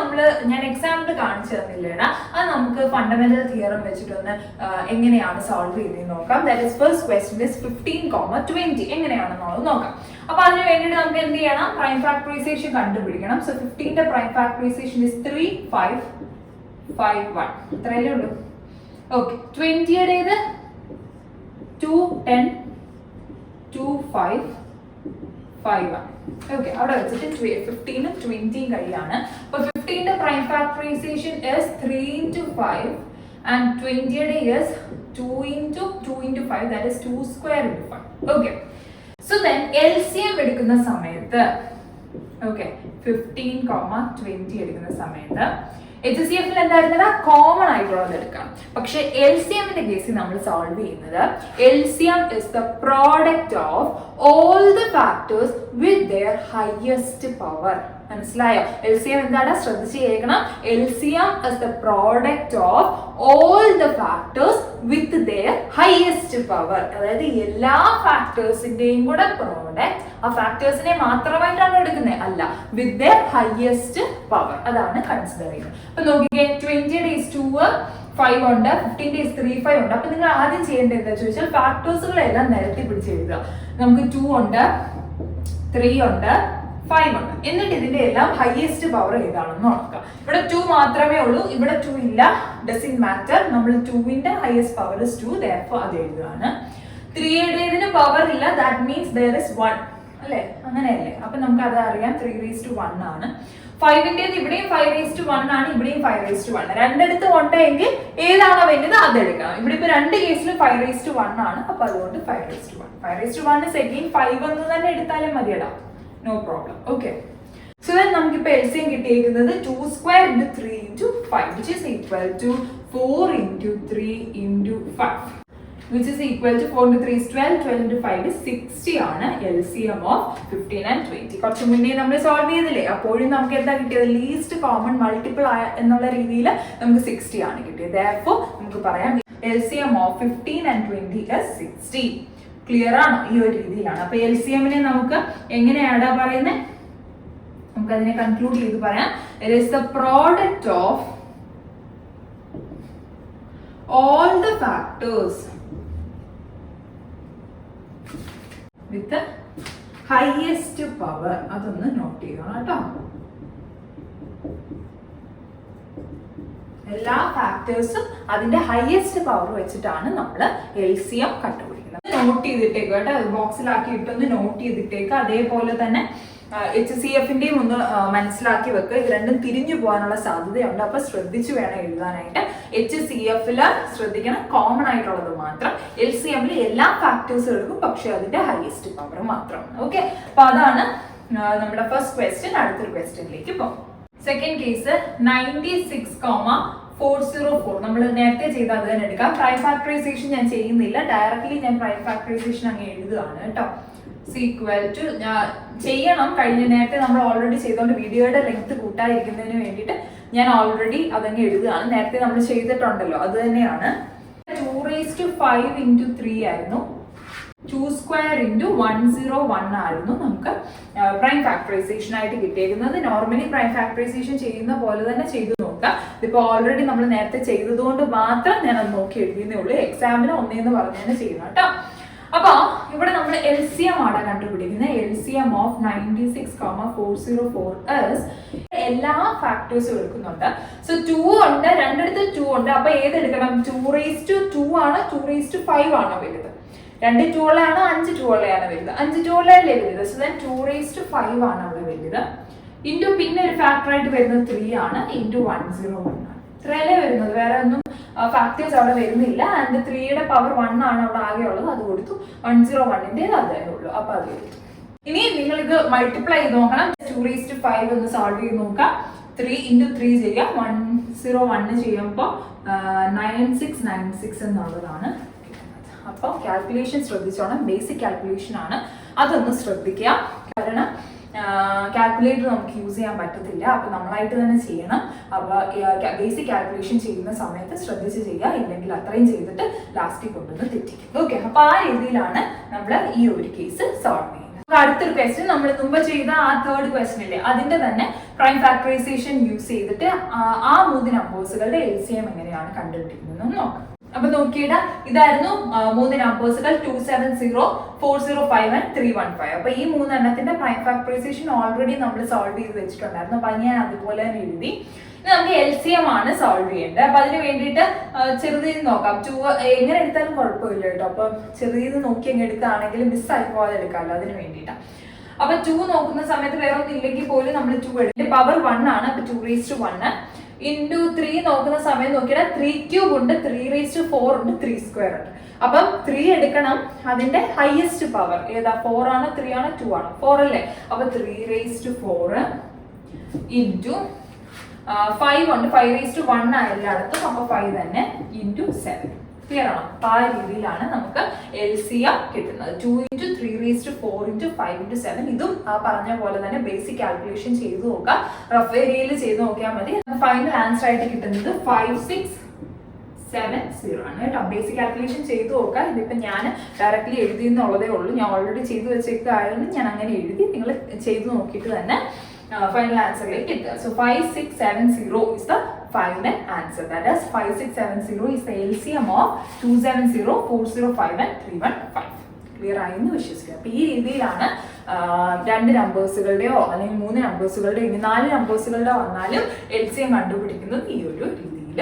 ഞാൻ എക്സാമ്പിൾ കാണിച്ചു തന്നില്ലേടാ, അത് നമുക്ക് ഫണ്ടമെന്റൽ തിയറം വെച്ചിട്ടൊന്ന് എങ്ങനെയാണ് സോൾവ് ചെയ്തതെന്ന് നോക്കാം. That is first question is 15,20 എങ്ങനെയാണെന്നുള്ളത് നോക്കാം. അപ്പൊ അതിന് വേണ്ടിയിട്ട് നമുക്ക് എന്ത് ചെയ്യണം? പ്രൈം ഫാക്ടറൈസേഷൻ കണ്ടുപിടിക്കണം. സോ 15ന്റെ പ്രൈം ഫാക്ടറൈസേഷൻ ഇസ് 3, 5, 5, 1. ഇത്രയല്ലേ ഉള്ളൂ. ഓക്കെ, 20യുടേത് 2, 10, 2, 5, 5, 1. ഓക്കെ, അവിടെ വെച്ചിട്ട് 15ഉം 20യും കഴിയാണ്. അപ്പൊ 15ന്റെ prime factorisation is 3 into 5 and 20യുടെ is 2 into 5, that is 2 square into 5. Okay, so then LCM എടുക്കുന്ന സമയത്ത്, okay, 15,20 എടുക്കുന്ന സമയത്ത് HCF എന്തായിരുന്നത്? കോമൺ ആയിട്ടുള്ളത് എടുക്കാം. പക്ഷെ LCMന്റെ കേസിൽ നമ്മൾ സോൾവ് ചെയ്യുന്നത് LCM is the product of all the factors with their highest power. മനസ്സിലായോ? LCM എന്താണ്? ശ്രദ്ധിച്ച് കേൾക്കണം. LCM is the product of all the factors with their highest power. അതായത് എല്ലാ ഫാക്ടേഴ്സിന്റെയും കൂടെ പ്രോഡക്റ്റ്, ആ ഫാക്ടേഴ്സിനെ മാത്രമായിട്ടാണ് എടുക്കുന്നത്, അല്ല, വിത്ത് their highest power. അതാണ് കൺസിഡർ ചെയ്യുന്നത്. അപ്പൊ നോക്കിക്കേ, 20യുടെ is 2, 5 ഉണ്ട്, 15ന്റെ is 3, 5 ഉണ്ട്. അപ്പൊ നിങ്ങൾ ആദ്യം ചെയ്യേണ്ടത് എന്താ ചോദിച്ചാൽ ഫാക്ടേഴ്സുകളെല്ലാം നിരത്തി പിടിച്ച് എഴുതുക. നമുക്ക് 2 ഉണ്ട്, 3 ഉണ്ട്, 5 ഉണ്ട്. എന്നിട്ട് ഇതിന്റെ എല്ലാം ഹൈയസ്റ്റ് പവർ ഏതാണെന്ന് നോക്കുക. ഇവിടെ 2 മാത്രമേ ഉള്ളൂ, ഇവിടെ 2 ഇല്ല. ഡസന്റ് മാറ്റർ, നമ്മൾ 2ന്റെ ഹൈയസ്റ്റ് പവർ ഇസ് 2, therefore അത് എഴുതുകയാണ്. 3യുടേതിന് പവർ ഇല്ല, ദാറ്റ് മീൻസ് there is 1, അല്ലേ? അങ്ങനെയല്ലേ? അപ്പൊ നമുക്ക് അത് അറിയാം, 3/1 ആണ്. 5ന്റേത് ഇവിടെയും 5/1 ആണ്, ഇവിടെയും 5/1. രണ്ടിടത്ത് ഉണ്ടെങ്കിൽ ഏതാണോ വലുത് അത് എടുക്കണം. ഇവിടെ ഇപ്പൊ രണ്ട് കേസിലും 5/1 ആണ്. അപ്പൊ അതുകൊണ്ട് 5/1. 5/1 is again 5 എന്ന് തന്നെ എടുത്താലും മതിയടാ, no problem. Okay, so then നമുക്ക് ഇപ്പൊ LCM കിട്ടിയിരിക്കുന്നത് 2 square into 3 into 5, which is equal to 4 into 3 into 5, which is equal to 4 into 3 is 12, 12 into 5 is 60 ആണ് LCM of 15 and 20. കുറച്ച് മുന്നേ നമ്മൾ സോൾവ് ചെയ്തില്ലേ, അപ്പോഴും നമുക്ക് എന്താ കിട്ടിയത്? ലീസ്റ്റ് കോമൺ മൾട്ടിപ്പിൾ എന്നുള്ള രീതിയിൽ നമുക്ക് 60 ആണ് കിട്ടിയത്. Therefore നമുക്ക് പറയാം LCM of 15 and 20 is 60. Clear ആണോ? ഈ ഒരു രീതിയിലാണ്. അപ്പൊ LCMനെ നമുക്ക് എങ്ങനെയാടാ പറയുന്നത്? നമുക്ക് അതിനെ കൺക്ലൂഡ് ചെയ്ത് പറയാം. It is the product of all the factors with the highest power. അതൊന്ന് നോട്ട് ചെയ്യണം കേട്ടോ. എല്ലാ ഫാക്ടേഴ്സും അതിന്റെ ഹൈയസ്റ്റ് പവർ വെച്ചിട്ടാണ് നമ്മൾ LCM കണ്ടുപിടിക്കുന്നത്. നോട്ട് ചെയ്തിട്ടേക്ക് കേട്ടോ, ബോക്സിലാക്കി ഇട്ടൊന്ന് നോട്ട് ചെയ്തിട്ടേക്ക്. അതേപോലെ തന്നെ HCFന്റെയും ഒന്ന് മനസ്സിലാക്കി വെക്കുക. ഇത് രണ്ടും തിരിഞ്ഞു പോകാനുള്ള സാധ്യതയുണ്ട്, അപ്പൊ ശ്രദ്ധിച്ചു വേണം എഴുതാനായിട്ട്. HCFല് ശ്രദ്ധിക്കണം, കോമൺ ആയിട്ടുള്ളത് മാത്രം. LCMല് എല്ലാ ഫാക്ടേഴ്സും എടുക്കും, പക്ഷെ അതിന്റെ ഹൈയസ്റ്റ് പവർ മാത്രം. ഓക്കെ, അപ്പൊ അതാണ് നമ്മുടെ ഫസ്റ്റ് ക്വസ്റ്റ്യൻ. അടുത്തൊരു ക്വസ്റ്റ്യനിലേക്ക് പോകും. Second case 96,404. നമ്മൾ നേരത്തെ ചെയ്ത അത് തന്നെ എടുക്കാം. പ്രൈം ഫാക്ടറൈസേഷൻ ഞാൻ ചെയ്യുന്നില്ല, ഡയറക്ട്ലി ഞാൻ പ്രൈം ഫാക്ടറൈസേഷൻ അങ്ങ് എഴുതുകയാണ് കേട്ടോ. ഈക്വൽ ടു ചെയ്യണം, കഴിഞ്ഞ നേരത്തെ നമ്മൾ ഓൾറെഡി ചെയ്തോണ്ട് വീഡിയോയുടെ ലെങ്ത് കൂട്ടാതിരിക്കുന്നതിന് വേണ്ടിയിട്ട് ഞാൻ ഓൾറെഡി അതങ്ങ് എഴുതുകയാണ്. നേരത്തെ നമ്മൾ ചെയ്തിട്ടുണ്ടല്ലോ, അത് തന്നെയാണ്. 2/5 into 3 ആയിരുന്നു, 2 square into 101 ആയിരുന്നു നമുക്ക് പ്രൈം ഫാക്ടറൈസേഷൻ ആയിട്ട് കിട്ടിയിരിക്കുന്നത്. നോർമലി പ്രൈം ഫാക്ടറൈസേഷൻ ചെയ്യുന്ന പോലെ തന്നെ ചെയ്തു നോക്കാം. ഇതിപ്പോ ഓൾറെഡി നമ്മൾ നേരത്തെ ചെയ്തതുകൊണ്ട് മാത്രം ഞാൻ അത് നോക്കി എഴുതിയതേ ഉള്ളൂ. എക്സാമിന് ഒന്നേന്ന് പറഞ്ഞാൽ ചെയ്യുന്നു കേട്ടോ. അപ്പൊ ഇവിടെ നമ്മൾ LCM ആണ് കണ്ടുപിടിക്കുന്നത്. LCM of 96,404 is എല്ലാ ഫാക്ടേഴ്സും എടുക്കുന്നുണ്ട്. സോ 2 ഉണ്ട്, രണ്ടിടത്ത് 2 ഉണ്ട്. അപ്പൊ ഏതെടുക്കണം? 2/2 ആണ്, 2/5 ആണോ വലുത്? 2 2 ഉള്ളതാണോ 5 2 ഉള്ളതാണോ വലുത്? 5 2 ഉള്ളതല്ലേ വലുത്. സോ ദെൻ 2/5 ആണ് അവിടെ വലുത്. ഇൻറ്റു പിന്നെ ഒരു ഫാക്ടർ ആയിട്ട് വരുന്നത് 3 ആണ്, ഇൻറ്റു 101 ആണ്. ഇത്രയല്ലേ വരുന്നത്, വേറെ ഒന്നും ഫാക്ടേഴ്സ് അവിടെ വരുന്നില്ല. ആൻഡ് 3യുടെ പവർ 1 ആണ് അവിടെ ആകെ ഉള്ളത്, അത് കൊടുത്തു. 101ന്റേത് അതേ ഉള്ളൂ, അപ്പൊ അത് കൊടുത്തു. ഇനി നിങ്ങൾ ഇത് മൾട്ടിപ്ലൈ ചെയ്ത് നോക്കണം. 2/5 ഒന്ന് സോൾവ് ചെയ്ത് നോക്കാം. 3 into 3 ചെയ്യാം. 101 ചെയ്യുമ്പോൾ 9696 എന്നുള്ളതാണ് കിട്ടുന്നത്. അപ്പോൾ കാൽക്കുലേഷൻ ശ്രദ്ധിച്ചോണം, ബേസിക് കാൽക്കുലേഷൻ ആണ്, അതൊന്ന് ശ്രദ്ധിക്കുക. കാരണം കാൽക്കുലേറ്റർ നമുക്ക് യൂസ് ചെയ്യാൻ പറ്റത്തില്ല, അപ്പോൾ നമ്മളായിട്ട് തന്നെ ചെയ്യണം. അപ്പോൾ ബേസിക് കാൽക്കുലേഷൻ ചെയ്യുന്ന സമയത്ത് ശ്രദ്ധിച്ച് ചെയ്യുക, ഇല്ലെങ്കിൽ അത്രയും ചെയ്തിട്ട് ലാസ്റ്റിൽ കൊണ്ടുവന്ന് തെറ്റിക്കും. ഓക്കെ, അപ്പോൾ ആ രീതിയിലാണ് നമ്മൾ ഈ ഒരു കേസ് സോൾവ് ചെയ്യുന്നത്. അടുത്തൊരു ക്വസ്റ്റ്യൻ നമ്മൾ മുമ്പ് ചെയ്ത ആ തേർഡ് ക്വസ്റ്റ്യൻ ഇല്ലേ, അതിന്റെ തന്നെ പ്രൈം ഫാക്ടറൈസേഷൻ യൂസ് ചെയ്തിട്ട് ആ 3 നമ്പേഴ്സുകളുടെ LCM എങ്ങനെയാണ് കണ്ടുപിടിക്കുന്നത് നോക്കാം. അപ്പൊ നോക്കിയിട്ട് ഇതായിരുന്നു 3 നമ്പേഴ്സുകൾ 270, 405 and 315. അപ്പൊ ഈ 3 എണ്ണത്തിന്റെ പ്രൈം ഫാക്ടറൈസേഷൻ ഓൾറെഡി നമ്മൾ സോൾവ് ചെയ്ത് വെച്ചിട്ടുണ്ടായിരുന്നു. അപ്പൊ ഞാൻ അതുപോലെ തന്നെ എഴുതി. ഇനി നമുക്ക് LCM ആണ് സോൾവ് ചെയ്യേണ്ടത്. അപ്പൊ അതിന് വേണ്ടിയിട്ട് ചെറുതിൽ നോക്കാം. 2 എങ്ങനെ എടുത്താലും കുഴപ്പമില്ല കേട്ടോ. അപ്പൊ ചെറുതിൽ നോക്കി എങ്ങനെ എടുക്കുകയാണെങ്കിലും മിസ്സായി പോകാതെ എടുക്കാമല്ലോ, അതിന് വേണ്ടിയിട്ടാണ്. അപ്പൊ 2 നോക്കുന്ന സമയത്ത് വേറെ ഒന്നും ഇല്ലെങ്കിൽ പോലും നമ്മൾ 2 എടുക്കും. പവർ 1 ആണ്, അപ്പൊ 2⁻1 ഇൻറ്റു 3 നോക്കുന്ന സമയം നോക്കിയാൽ 3³ ഉണ്ട്, 3⁻4 ഉണ്ട്, 3² ഉണ്ട്. അപ്പം 3 എടുക്കണം, അതിന്റെ ഹയസ്റ്റ് പവർ ഏതാ? 4 ആണോ 3 ആണോ 2 ആണോ? 4 അല്ലേ? അപ്പൊ 3⁻4 ഇൻറ്റു 5 ഉണ്ട്, 5⁻1 ആ എല്ലായിടത്തും. അപ്പൊ 5 തന്നെ ഇൻറ്റു 7. ക്ലിയർ ആണോ? അപ്പൊ ആ രീതിയിലാണ് നമുക്ക് LCM കിട്ടുന്നത്. 2 × 3⁻4 × 5 × 7. ഇതും ആ പറഞ്ഞ പോലെ തന്നെ ബേസിക് കാൽക്കുലേഷൻ ചെയ്ത് നോക്കാം, റഫ് ഏരിയയിൽ ചെയ്ത് നോക്കിയാൽ മതി. ഫൈനൽ ആൻസർ ആയിട്ട് കിട്ടുന്നത് 5670 ആണ് കേട്ടോ. ബേസിക് കാൽക്കുലേഷൻ ചെയ്ത് നോക്കാം. ഇതിപ്പോ ഞാൻ ഡയറക്റ്റ്ലി എഴുതി എന്നുള്ളതേ ഉള്ളൂ, ഞാൻ ഓൾറെഡി ചെയ്ത് വെച്ചേക്കായതുകൊണ്ട് ഞാൻ അങ്ങനെ എഴുതി. നിങ്ങൾ ചെയ്ത് നോക്കിയിട്ട് തന്നെ final answer കിട്ടുക. So 5670 is the final answer. That is 5670 is the LCM of 270, 405 and 315. Clear ആയെന്ന് വിശ്വസിക്കുക. അപ്പൊ ഈ രീതിയിലാണ് 2 നമ്പേഴ്സുകളുടെയോ അല്ലെങ്കിൽ 3 നമ്പേഴ്സുകളുടെയോ ഇനി 4 നമ്പേഴ്സുകളുടെ വന്നാലും LCM കണ്ടുപിടിക്കുന്നത് ഈ ഒരു രീതിയിൽ.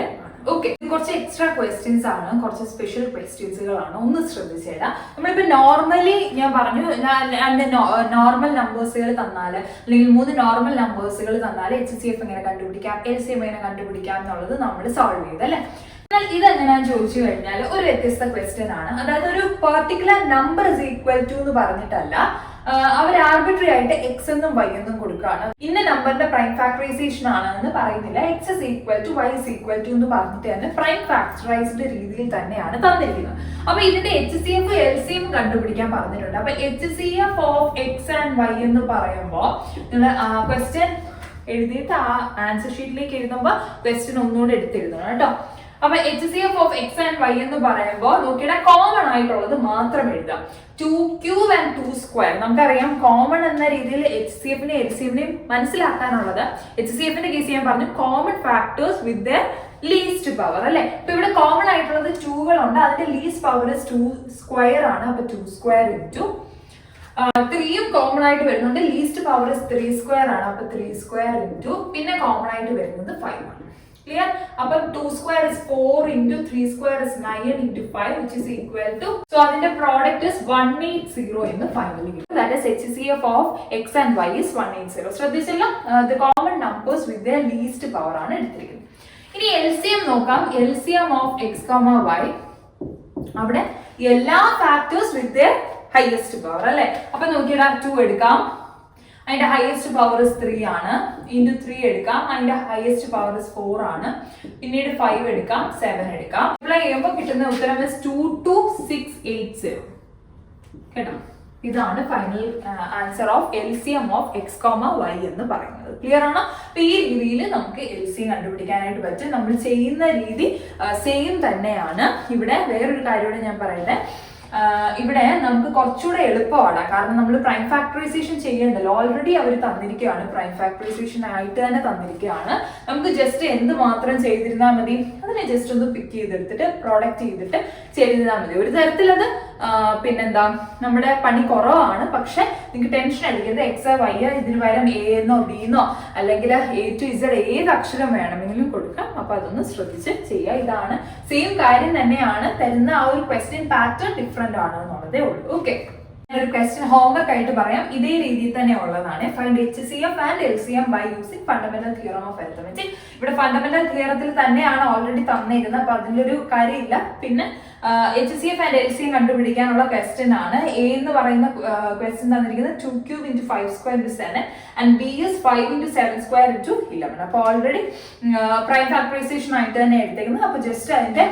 ഓക്കെ, കുറച്ച് എക്സ്ട്രാ ക്വസ്റ്റ്യൻസ് ആണ്, കുറച്ച് സ്പെഷ്യൽ ക്വസ്റ്റ്യൻസുകളാണ്, ഒന്ന് ശ്രദ്ധിച്ചേടാ. നമ്മളിപ്പോ നോർമലി ഞാൻ പറഞ്ഞു 2 നോർമൽ നമ്പേഴ്സുകൾ തന്നാൽ അല്ലെങ്കിൽ 3 നോർമൽ നമ്പേഴ്സുകൾ തന്നാൽ HCF എങ്ങനെ കണ്ടുപിടിക്കാം, LCM എങ്ങനെ കണ്ടുപിടിക്കാം എന്നുള്ളത് നമ്മൾ സോൾവ് ചെയ്ത് അല്ലേ. എന്നാൽ ഇതെങ്ങനെയാന്ന് ചോദിച്ചു കഴിഞ്ഞാൽ ഒരു വ്യത്യസ്ത ക്വസ്റ്റ്യൻ ആണ്. അതായത് ഒരു particular number is equal to എന്ന് പറഞ്ഞിട്ടല്ല, അവർ ആർബിട്രറി ആയിട്ട് X എന്നും Y എന്നും കൊടുക്കുകയാണ്. ഇന്ന നമ്പറിന്റെ പ്രൈം ഫാക്ടറൈസേഷൻ ആണ് എന്ന് പറയുന്നില്ല, X is equal to Y is equal to എന്ന് പറഞ്ഞിട്ട് തന്നെ പ്രൈം ഫാക്ടറൈസ്ഡ് രീതിയിൽ തന്നെയാണ് തന്നിരിക്കുന്നത്. അപ്പൊ ഇതിന്റെ HCF LCM കണ്ടുപിടിക്കാൻ പറഞ്ഞിട്ടുണ്ട്. അപ്പൊ HCF of X and Y എന്ന് പറയുമ്പോൾ നിങ്ങൾ ക്വസ്റ്റ്യൻ എഴുതിയിട്ട് ആ ആൻസർ ഷീറ്റിലേക്ക് എഴുതുമ്പോൾ ക്വസ്റ്റ്യൻ ഒന്നുകൂടെ എടുത്തെഴുതണം കേട്ടോ. അപ്പൊ HCF of X and Y എന്ന് പറയുമ്പോൾ നോക്കിയിട്ട് കോമൺ ആയിട്ടുള്ളത് മാത്രം എഴുതാം. 2³ and 2². നമുക്കറിയാം കോമൺ എന്ന രീതിയിൽ HCFനെയും LCMനെയും മനസ്സിലാക്കാനുള്ളത്. HCFന്റെ കേസ് ഞാൻ പറഞ്ഞു common factors with the least power അല്ലെ. ഇപ്പൊ ഇവിടെ കോമൺ ആയിട്ടുള്ളത് 2കളുണ്ട്, അതിന്റെ ലീസ്റ്റ് പവർ 2² ആണ്. അപ്പൊ 2² ഇൻറ്റു 3യും കോമൺ ആയിട്ട് വരുന്നുണ്ട്, ലീസ്റ്റ് പവർ 3² ആണ്. അപ്പൊ 3² ഇൻറ്റു പിന്നെ കോമൺ ആയിട്ട് വരുന്നത് 5 ആണ്. Clear? Appo 2² is 4 into 3² is 9 into 5 which is equal to, so the product is 180 in the final given. That is HCF of X and Y is 180. So this is the common numbers with their least power ആണ് എടുത്തിരിക്കുന്നത്. ഇനി LCM നോക്കാം. LCM of X, Y അവിടെ എല്ലാ factors with their highest power അല്ലേ. അപ്പൊ നോക്കിയാ 2 എടുക്കാം, അതിന്റെ ഹയസ്റ്റ് പവർ 3 ആണ്, ഇൻറ്റു 3 എടുക്കാം, അതിന്റെ ഹയസ്റ്റ് പവർ 4 ആണ്, പിന്നീട് 5 എടുക്കാം, 7 എടുക്കാം. അപ്ലൈ ചെയ്യുമ്പോൾ കിട്ടുന്ന ഉത്തരം 22680 കേട്ടോ. ഇതാണ് final answer of LCM of X, Y എന്ന് പറയുന്നത്. ക്ലിയർ ആണോ? അപ്പൊ ഈ രീതിയിൽ നമുക്ക് LCM കണ്ടുപിടിക്കാനായിട്ട് പറ്റും. നമ്മൾ ചെയ്യുന്ന രീതി സെയിം തന്നെയാണ്. ഇവിടെ വേറൊരു കാര്യം ഞാൻ പറയട്ടെ, ഇവിടെ നമുക്ക് കുറച്ചുകൂടെ എളുപ്പമാണ്. കാരണം നമ്മൾ പ്രൈം ഫാക്ടറൈസേഷൻ ചെയ്യേണ്ടല്ലോ, ഓൾറെഡി അവർ തന്നിരിക്കുകയാണ്, പ്രൈം ഫാക്ടറൈസേഷൻ ആയിട്ട് തന്നെ തന്നിരിക്കുകയാണ്. നമുക്ക് ജസ്റ്റ് എന്ത് മാത്രം ചെയ്തിരുന്നാൽ മതി, അതിനെ ജസ്റ്റ് ഒന്ന് പിക്ക് ചെയ്തെടുത്തിട്ട് പ്രോഡക്റ്റ് ചെയ്തിട്ട് ചെയ്തിരുന്നാൽ മതി. ഒരു തരത്തിൽ അത് പിന്നെന്താ നമ്മുടെ പണി കുറവാണ്. പക്ഷെ നിങ്ങൾക്ക് ടെൻഷൻ അടിക്കുന്നത് X, Y ഇതിന് പകരം A എന്നോ B എന്നോ അല്ലെങ്കിൽ A to Z ഏത് അക്ഷരം വേണമെങ്കിലും കൊടുക്കാം. അപ്പൊ അതൊന്ന് ശ്രദ്ധിച്ച് ചെയ്യുക. ഇതാണ് സെയിം കാര്യം തന്നെയാണ്, തരുന്ന ആ ഒരു ക്വസ്റ്റ്യൻ പാറ്റേൺ ഡിഫറെന്റ് ആണ് എന്നുള്ളതേ ഉള്ളൂ. ഓക്കെ, ഒരു ക്വസ്റ്റ്യൻ ഹോംവർക്ക് ആയിട്ട് പറയാം, ഇതേ രീതിയിൽ തന്നെ ഉള്ളതാണ്. Find HCF and LCM by using fundamental theorem of arithmetic. ഇവിടെ ഫണ്ടമെന്റൽ തിയറത്തിൽ തന്നെയാണ് ഓൾറെഡി തന്നേക്കുന്നത്, അപ്പൊ അതിലൊരു കാര്യമില്ല. പിന്നെ HCF ആൻഡ് LCM കണ്ടുപിടിക്കാനുള്ള ക്വസ്റ്റ്യൻ ആണ്. എ എന്ന് പറയുന്ന ക്വസ്റ്റ്യൻ തന്നിരിക്കുന്നത് 2 cube into 5 square into 7 and B is 5 into 7 square into 11. അപ്പോൾ ഓൾറെഡി പ്രൈം ഫാക്ടറൈസേഷൻ ആയിട്ട് തന്നെ എടുത്തേക്കുന്നത്. അപ്പോൾ ജസ്റ്റ് അതിന്റെ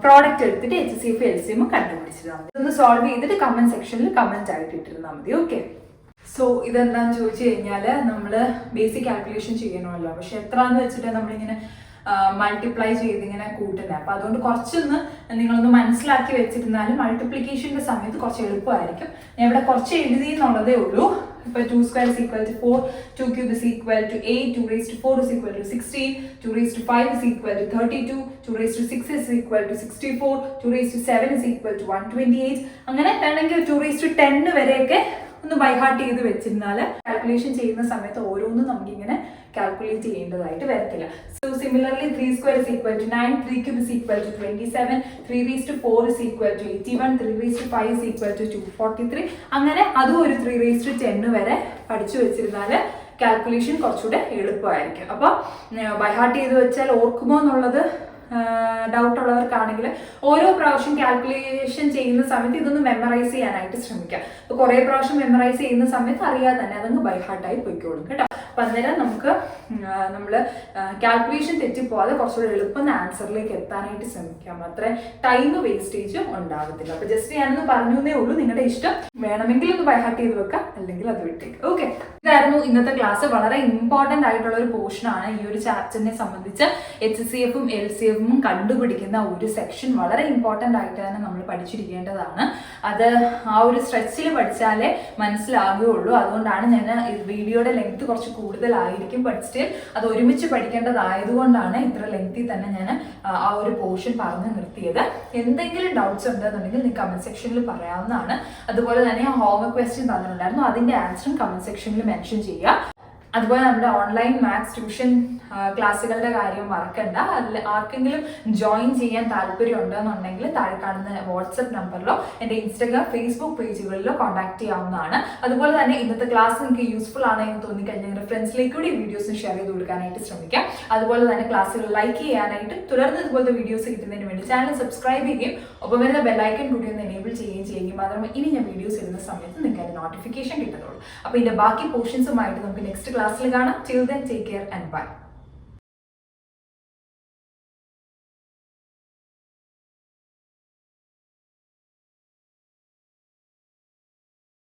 പ്രോഡക്റ്റ് എടുത്തിട്ട് HCF LCM കണ്ടുപിടിച്ചിരുന്നാൽ മതി. ഇതൊന്ന് സോൾവ് ചെയ്തിട്ട് കമന്റ് സെക്ഷനിൽ കമന്റ് ആയിട്ട് ഇട്ടിരുന്നാൽ മതി. ഓക്കെ. സോ ഇതെന്താന്ന് ചോദിച്ചു കഴിഞ്ഞാൽ നമ്മൾ ബേസിക് കാൽക്കുലേഷൻ ചെയ്യണമല്ലോ. പക്ഷെ എത്രയെന്ന് വെച്ചിട്ട് നമ്മളിങ്ങനെ മൾട്ടിപ്ലൈ ചെയ്ത് ഇങ്ങനെ കൂട്ടുന്നത്. അപ്പം അതുകൊണ്ട് കുറച്ചൊന്ന് നിങ്ങളൊന്ന് മനസ്സിലാക്കി വെച്ചിരുന്നാലും മൾട്ടിപ്ലിക്കേഷൻ്റെ സമയത്ത് കുറച്ച് എളുപ്പമായിരിക്കും. ഞാൻ ഇവിടെ കുറച്ച് എഴുതി എന്നുള്ളതേ ഉള്ളൂ. ഇപ്പോൾ 2 square is equal to 4, 2 cube is equal to 8, 2 raised to 4 is equal to 16, 2 raised to 5 is equal to 32, 2 raised to 6 is equal to 64, 2 raised to 7 is equal to 128. അങ്ങനെ വേണമെങ്കിൽ 2 raised to 10 വരെയൊക്കെ ഒന്ന് ബൈഹാർട്ട് ചെയ്ത് വെച്ചിരുന്നാൽ calculation ചെയ്യുന്ന സമയത്ത് ഓരോന്നും നമുക്കിങ്ങനെ കാൽക്കുലേറ്റ് ചെയ്യേണ്ടതായിട്ട് വരത്തില്ല. So similarly 3 square is equal to 9, 3 cube is equal to 27, 3 raised to 4 is equal to 81, 3 raised to 5 is equal to 243. അങ്ങനെ അതും ഒരു 3 raised to 10 വരെ പഠിച്ചു വെച്ചിരുന്നാൽ കാൽക്കുലേഷൻ കുറച്ചുകൂടെ എളുപ്പമായിരിക്കും. അപ്പോൾ ബൈഹാർട്ട് ചെയ്ത് വെച്ചാൽ ഓർക്കുമോ എന്നുള്ളത് ഡൗട്ട് ഉള്ളവർക്കാണെങ്കിൽ ഓരോ പ്രാവശ്യം കാൽക്കുലേഷൻ ചെയ്യുന്ന സമയത്ത് ഇതൊന്ന് മെമ്മറൈസ് ചെയ്യാനായിട്ട് ശ്രമിക്കാം. അപ്പോൾ കുറേ പ്രാവശ്യം മെമ്മറൈസ് ചെയ്യുന്ന സമയത്ത് അറിയാതെ തന്നെ അതങ്ങ് ബൈഹാർട്ടായി പോയിക്കോളും കേട്ടോ. അപ്പം അന്നേരം നമുക്ക് നമ്മൾ കാൽക്കുലേഷൻ തെറ്റിപ്പോവാതെ കുറച്ചുകൂടെ എളുപ്പം ആൻസറിലേക്ക് എത്താനായിട്ട് ശ്രമിക്കാം. അത്ര ടൈം വേസ്റ്റേജ് ഉണ്ടാവത്തില്ല. അപ്പോൾ ജസ്റ്റ് ഞാനൊന്ന് പറഞ്ഞേ ഉള്ളൂ. നിങ്ങളുടെ ഇഷ്ടം, വേണമെങ്കിൽ ഒന്ന് ബൈഹാർട്ട് ചെയ്ത് വെക്കാം, അല്ലെങ്കിൽ അത് വിട്ടേക്ക്. ഓക്കെ, ഇതായിരുന്നു ഇന്നത്തെ ക്ലാസ്. വളരെ ഇമ്പോർട്ടൻ്റ് ആയിട്ടുള്ള ഒരു പോർഷനാണ് ഈ ഒരു ചാപ്റ്ററിനെ സംബന്ധിച്ച്. HCFും LCFും കണ്ടുപിടിക്കുന്ന ഒരു സെക്ഷൻ വളരെ ഇമ്പോർട്ടൻ്റ് ആയിട്ട് തന്നെ നമ്മൾ പഠിച്ചിരിക്കേണ്ടതാണ്. അത് ആ ഒരു സ്ട്രെച്ചിൽ പഠിച്ചാലേ മനസ്സിലാകുകയുള്ളൂ. അതുകൊണ്ടാണ് ഞാൻ വീഡിയോയുടെ ലെങ്ത് കുറച്ച് കൂടുതലായിരിക്കും, ബട്ട് സ്റ്റിൽ അത് ഒരുമിച്ച് പഠിക്കേണ്ടതായതുകൊണ്ടാണ് ഇത്ര ലെങ്തി തന്നെ ഞാൻ ആ ഒരു പോർഷൻ പറഞ്ഞു നിർത്തിയത്. എന്തെങ്കിലും ഡൗട്ട്സ് ഉണ്ടെന്നുണ്ടെങ്കിൽ നിങ്ങൾക്ക് കമന്റ് സെക്ഷനിൽ പറയാവുന്നതാണ്. അതുപോലെ തന്നെ ഹോംവർക്ക് ക്വസ്റ്റ്യൻ തന്നിട്ടുണ്ടായിരുന്നു, അതിന്റെ ആൻസറും കമന്റ് സെക്ഷനിൽ മെൻഷൻ ചെയ്യുക. അതുപോലെ നമ്മുടെ ഓൺലൈൻ മാത്സ് ട്യൂഷൻ ക്ലാസ്സുകളുടെ കാര്യം മറക്കണ്ട. അതിൽ ആർക്കെങ്കിലും ജോയിൻ ചെയ്യാൻ താല്പര്യം ഉണ്ടെന്നുണ്ടെങ്കിൽ താഴെ കാണുന്ന വാട്സപ്പ് നമ്പറിലോ എൻ്റെ ഇൻസ്റ്റാഗ്രാം, ഫേസ്ബുക്ക് പേജുകളിലോ കോൺടാക്ട് ചെയ്യാവുന്നതാണ്. അതുപോലെ തന്നെ ഇന്നത്തെ ക്ലാസ് നിങ്ങൾക്ക് യൂസ്ഫുൾ ആണ് എന്ന് തോന്നിക്കഴിഞ്ഞാൽ നിങ്ങളുടെ ഫ്രണ്ട്സിലേക്ക് കൂടി വീഡിയോസ് ഷെയർ ചെയ്ത് കൊടുക്കാനായിട്ട് ശ്രമിക്കാം. അതുപോലെ തന്നെ ക്ലാസ്സുകൾ ലൈക്ക് ചെയ്യാനായിട്ട്, തുടർന്ന് ഇതുപോലത്തെ വീഡിയോസ് കിട്ടുന്നതിന് വേണ്ടി ചാനൽ സബ്സ്ക്രൈബ് ചെയ്യുകയും ഒപ്പം വരുന്ന ബെല്ലൈക്കൺ കൂടി ഒന്ന് എനേബിൾ ചെയ്യുകയും മാത്രമേ ഇനി ഞാൻ വീഡിയോസ് ഇടുന്ന സമയത്ത് നിങ്ങൾക്ക് അതിൻ്റെ നോട്ടിഫിക്കേഷൻ കിട്ടുന്നുള്ളൂ. അപ്പോൾ ഇതിൻ്റെ ബാക്കി പോർഷൻസുമായിട്ട് നമുക്ക് നെക്സ്റ്റ് ക്ലാസ്സിൽ കാണാം. Till then, take care and bye.